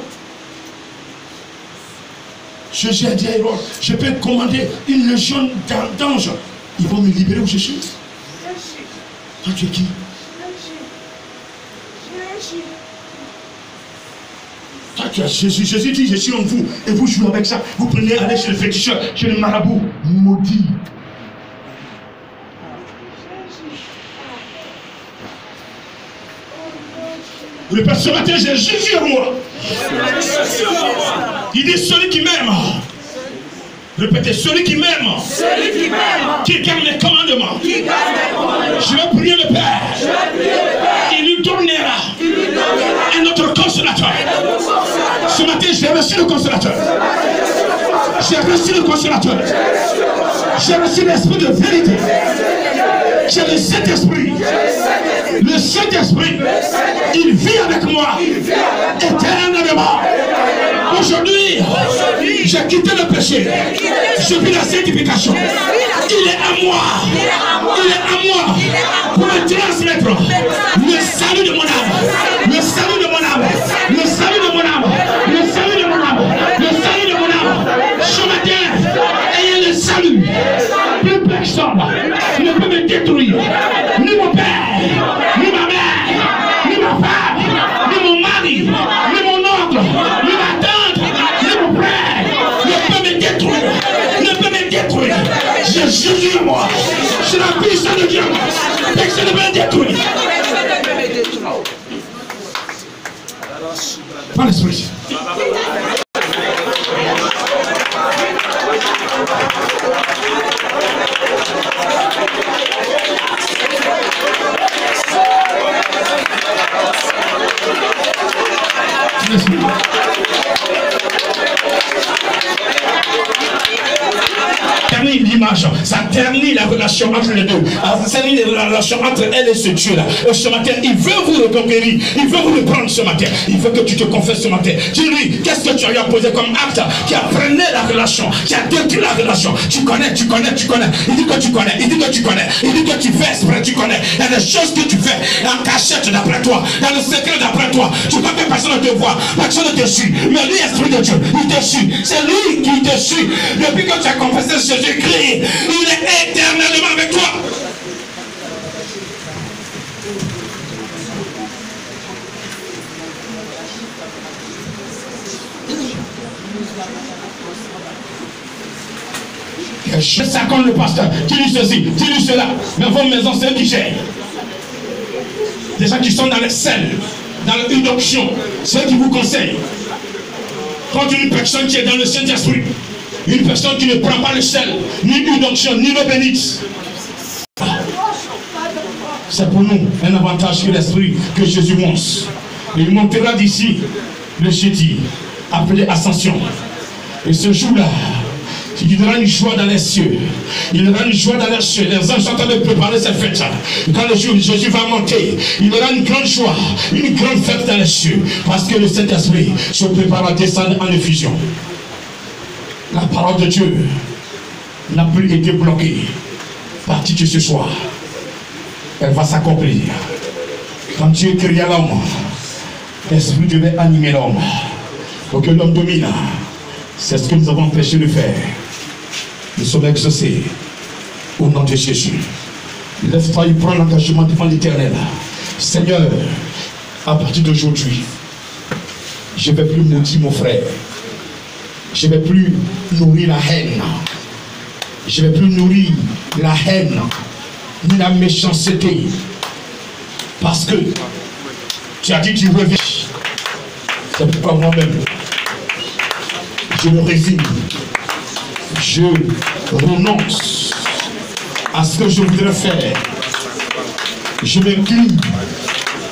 Jésus a dit à Hérode, je peux commander une légion d'anges. Ils vont me libérer où je suis. Toi, tu es qui? Toi, tu as Jésus. Jésus dit, je suis en vous. Et vous jouez avec ça. Vous prenez, allez chez le féticheur, chez le marabout. Maudit. Répète, ce matin, j'ai Jésus en moi. Il dit, celui qui m'aime. Répétez, celui qui m'aime, qui garde mes commandements, je vais prier le Père, il lui donnera un autre consolateur. Ce matin, j'ai reçu le consolateur. J'ai reçu le consolateur. J'ai reçu l'esprit de vérité. J'ai le Saint-Esprit. Le Saint-Esprit, il vit avec moi éternellement. Aujourd'hui, j'ai quitté le péché. Je vis la sanctification. Il est à moi. Il est à moi pour me transmettre le salut de mon âme. Le salut de mon âme. Le salut de mon âme. Le salut de mon âme. Le salut de mon âme. Ce matin, ayez le salut. Plus personne ne peut me détruire. Ni mon père, ni ma mère, ni ma femme, ni mon mari, ni mon oncle, ni ma tante, ni mon frère ne peut me détruire. Ne peut me détruire. J'ai Jésus en moi. C'est la puissance de Dieu. Personne ne peut me détruire. Par l'esprit. Ternit l'image, ça ternit la relation entre les deux, ça ternit la relation entre elle et ce Dieu-là. Ce matin, il veut vous reconquérir, il veut vous reprendre ce matin, il veut que tu te confesses ce matin. Dis-lui, qu'est-ce que tu as posé comme acte qui a freiné la relation, qui a détruit la relation. Tu connais. Il dit que tu connais, il dit que tu connais, il dit que tu fais exprès, tu connais. Il y a des choses que tu fais en cachette d'après toi, dans le secret d'après toi. Tu crois que personne ne te voit, personne ne te suit. Mais lui, Esprit de Dieu, il te suit. C'est lui qui te suit. Depuis que tu as confessé Jésus-Christ, il est éternellement avec toi. Ça compte le pasteur, dis-lui ceci, dis-lui cela. Mais vos maisons, c'est eux qui gèrent. Des gens qui sont dans les selles, dans une onction, c'est eux qui vous conseillent. Quand une personne qui est dans le Saint-Esprit, une personne qui ne prend pas le sel, ni une onction, ni l'eau bénite, c'est pour nous un avantage que l'Esprit que Jésus monte. Il montera d'ici le jeudi, appelé Ascension. Et ce jour-là, il y aura une joie dans les cieux. Il y aura une joie dans les cieux. Les anges sont en train de préparer cette fête. Quand le jour où Jésus va monter, il y aura une grande joie, une grande fête dans les cieux. Parce que le Saint-Esprit se prépare à descendre en effusion. La parole de Dieu n'a plus été bloquée. Partie de ce soir, elle va s'accomplir. Quand Dieu cria l'homme, l'Esprit devait animer l'homme pour que l'homme domine. C'est ce que nous avons empêché de faire. Nous sommes exaucés au nom de Jésus. Laisse-toi y prendre l'engagement devant l'Éternel. Seigneur, à partir d'aujourd'hui, je ne vais plus maudire mon frère. Je ne vais plus nourrir la haine. Je ne vais plus nourrir la haine ni la méchanceté. Parce que tu as dit que tu reviens. C'est pourquoi moi-même, je me résigne. Je renonce à ce que je voudrais faire. Je m'incline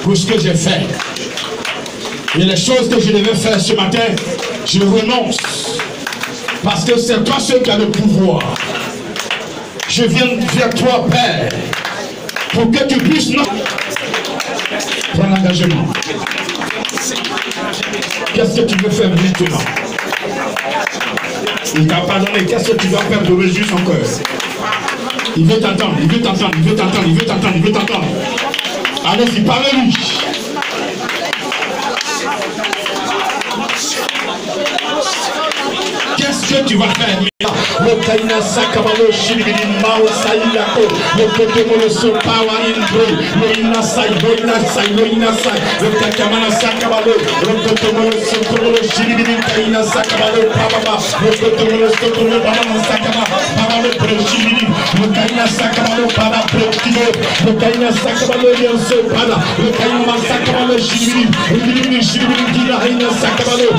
pour ce que j'ai fait. Et les choses que je devais faire ce matin, je renonce. Parce que c'est toi seul qui as le pouvoir. Je viens vers toi, Père, pour que tu puisses prendre l'engagement. Qu'est-ce que tu veux faire maintenant? Il t'a pardonné. Qu'est-ce que tu dois faire de réjouir son cœur? Il veut t'entendre, il veut t'entendre, il veut t'entendre, il veut t'entendre, il veut t'entendre. Allez-y, parlez-lui. Qu'est-ce que tu vas faire maintenant. Le Kaina Sakamalo Shiribidi Mao Saïlako, le Kotomolo Sopawa Indro, le Inasai, le Inasai, le Inasai, le Kakamana Sakamalo, le Kotomolo Sotomolo Shiribidi Kaina Sakamalo, Papa, le Kotomolo Sotomolo Papa Sakama, Papa le Shiribidi, le Kaina Sakamalo, Papa Protino, le Kaina Sakamalo Yanso Pada, le Kaina Sakamalo Shiribidi, le Shiribidi Kaina Sakamalo.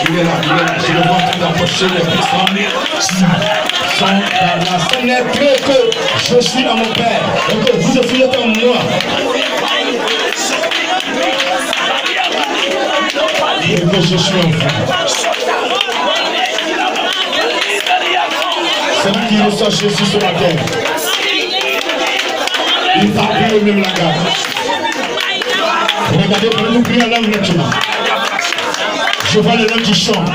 Il est là. Je le vois en train d'approcher les personnes sont dans la scène que je suis dans mon Père et que vous êtes en moi. Et que je suis en vous. C'est lui qui reçoit Jésus sur la terre. Il parle le même langage. Regardez, pour nous prier en langue maintenant. Je vois les gens qui chantent.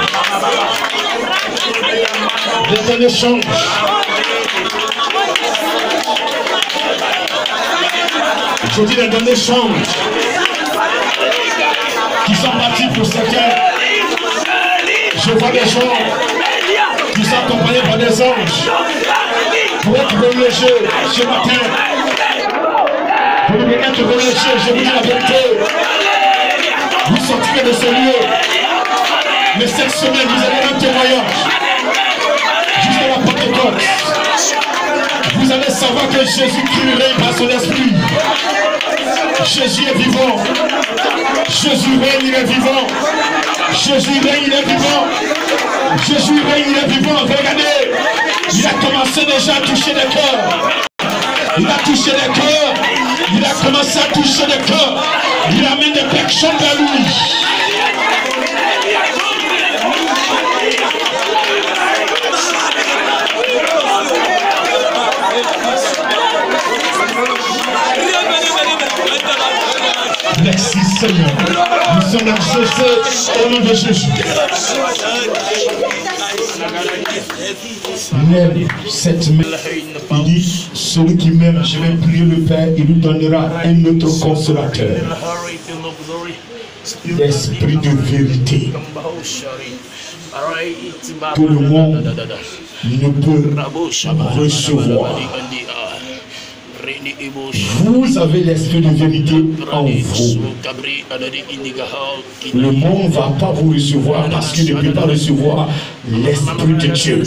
Les données changent. Je dis les données changent. Qui sont partis pour certains. Je vois des gens qui sont accompagnés par des anges. Pour être relégés ce matin. Pour être relégés, je vous dis la vérité. Vous sortirez de ce lieu. Mais cette semaine, vous avez un témoignage. Jusqu'à la Pentecôte. Vous allez savoir que Jésus-Christ règne par son esprit. Jésus est vivant. Jésus règne, il est vivant. Jésus règne, il est vivant. Jésus règne, il est vivant. Regardez, il a commencé déjà à toucher les cœurs. Il a touché les cœurs. Il a commencé à toucher les cœurs. Il amène des personnes vers lui. Merci Seigneur. Nous sommes exaucés au nom de Jésus. Lève cette main. Il dit, celui qui m'aime, je vais prier le Père, il lui donnera un autre consolateur. L'esprit de vérité. Que le monde ne peut recevoir. Vous avez l'esprit de vérité en vous. Le monde ne va pas vous recevoir parce qu'il ne peut pas recevoir l'esprit de Dieu.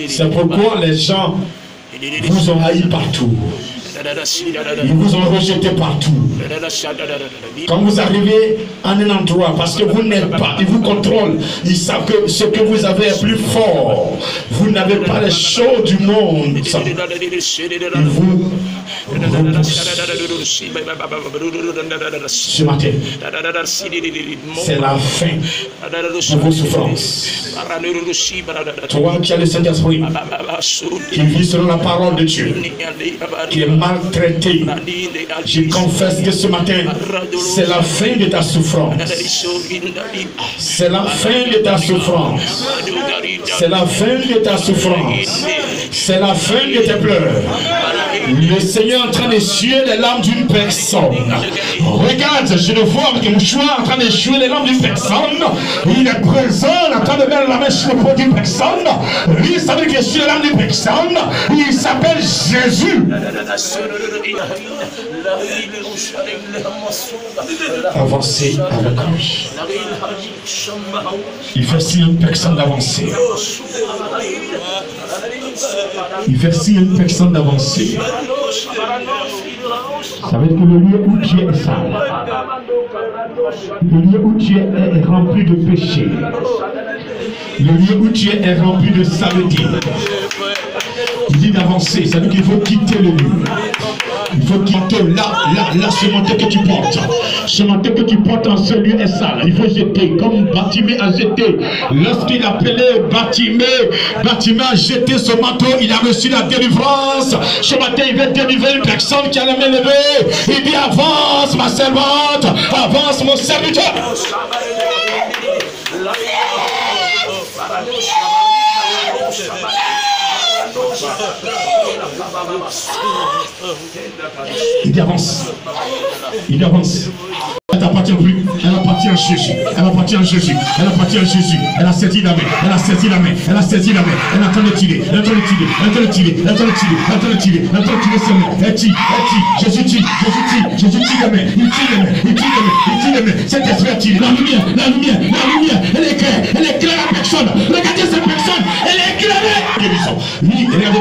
C'est pourquoi les gens vous ont haï partout. Ils vous ont rejeté partout. Quand vous arrivez à un endroit, parce que vous n'êtes pas, ils vous contrôlent, ils savent que ce que vous avez est plus fort. Vous n'avez pas les choses du monde. Ils vous repoussent. Ce matin, c'est la fin de vos souffrances. Toi qui as le Saint-Esprit, qui vit selon la parole de Dieu, qui est maltraité, je confesse que ce matin, c'est la fin de ta souffrance. C'est la fin de ta souffrance. C'est la fin de ta souffrance. C'est la fin de tes pleurs. Le Seigneur est en train d'essuyer les larmes d'une personne. Regarde, je le vois avec un mouchoir en train d'essuyer les larmes d'une personne. Il est présent en train de mettre la main sur le poing d'une personne. Lui, ça veut qu'il essuie les larmes d'une personne. Il s'appelle Jésus. Avancez avec lui. Il fait signe à une personne d'avancer. Il fait signe à une personne d'avancer. Ça veut dire que le lieu où tu es est sale. Le lieu où tu es rempli de péché. Le lieu où tu es est rempli de saleté. Il dit d'avancer, ça veut dire qu'il faut quitter le lieu. Il faut quitter là, ce manteau que tu portes. Ce manteau que tu portes en ce lieu est sale. Il faut jeter, comme Bartimée a jeté. Lorsqu'il appelait Bartimée a jeté ce manteau, il a reçu la délivrance. Ce matin, il veut délivrer une personne qui a la main levée. Il dit avance ma servante, avance mon serviteur. Il avance. Il avance. Elle n'appartient plus. Elle appartient à Jésus. Elle appartient à Jésus. Elle appartient à Jésus. Elle a saisi la main. Elle a saisi la main. Elle a saisi la main. Elle est en train de tirer. Elle est en train de tirer. Elle est en train de tirer. Elle est en train de tirer. Elle est en train de tirer. Elle est en train de tirer ses mains. Elle tire. Elle tire. Jésus tire. Jésus tire. Jésus tire les mains. Il tire les mains. Il tire les mains. Il tire les mains. Cet esprit a tiré. La lumière. La lumière. La lumière. Elle éclaire. Elle éclaire la personne. Regardez cette personne. Elle est éclairée. Guérison. Lui, regardez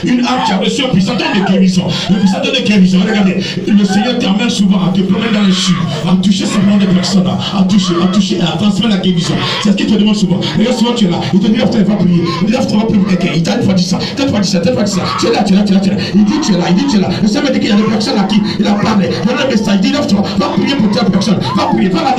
une âme qui a reçu un puissant don de guérison. Le puissant don de guérison. Regardez. Le Seigneur t'amène souvent à te promener dans le sud. À toucher simplement des personnes, à toucher, à transmettre la guérison. C'est ce qu'il te demande souvent. Regarde, souvent tu es là, il te dit, lève-toi, il va prier. Il dit, lève-toi, va prier pour quelqu'un. Il t'a une fois dit ça, tu es là. Il dit, tu es là. Le Seigneur me dit qu'il y a des personnes à qui il a parlé. Il y a un message, il dit, lève-toi, va prier pour telle personne. Va prier, va la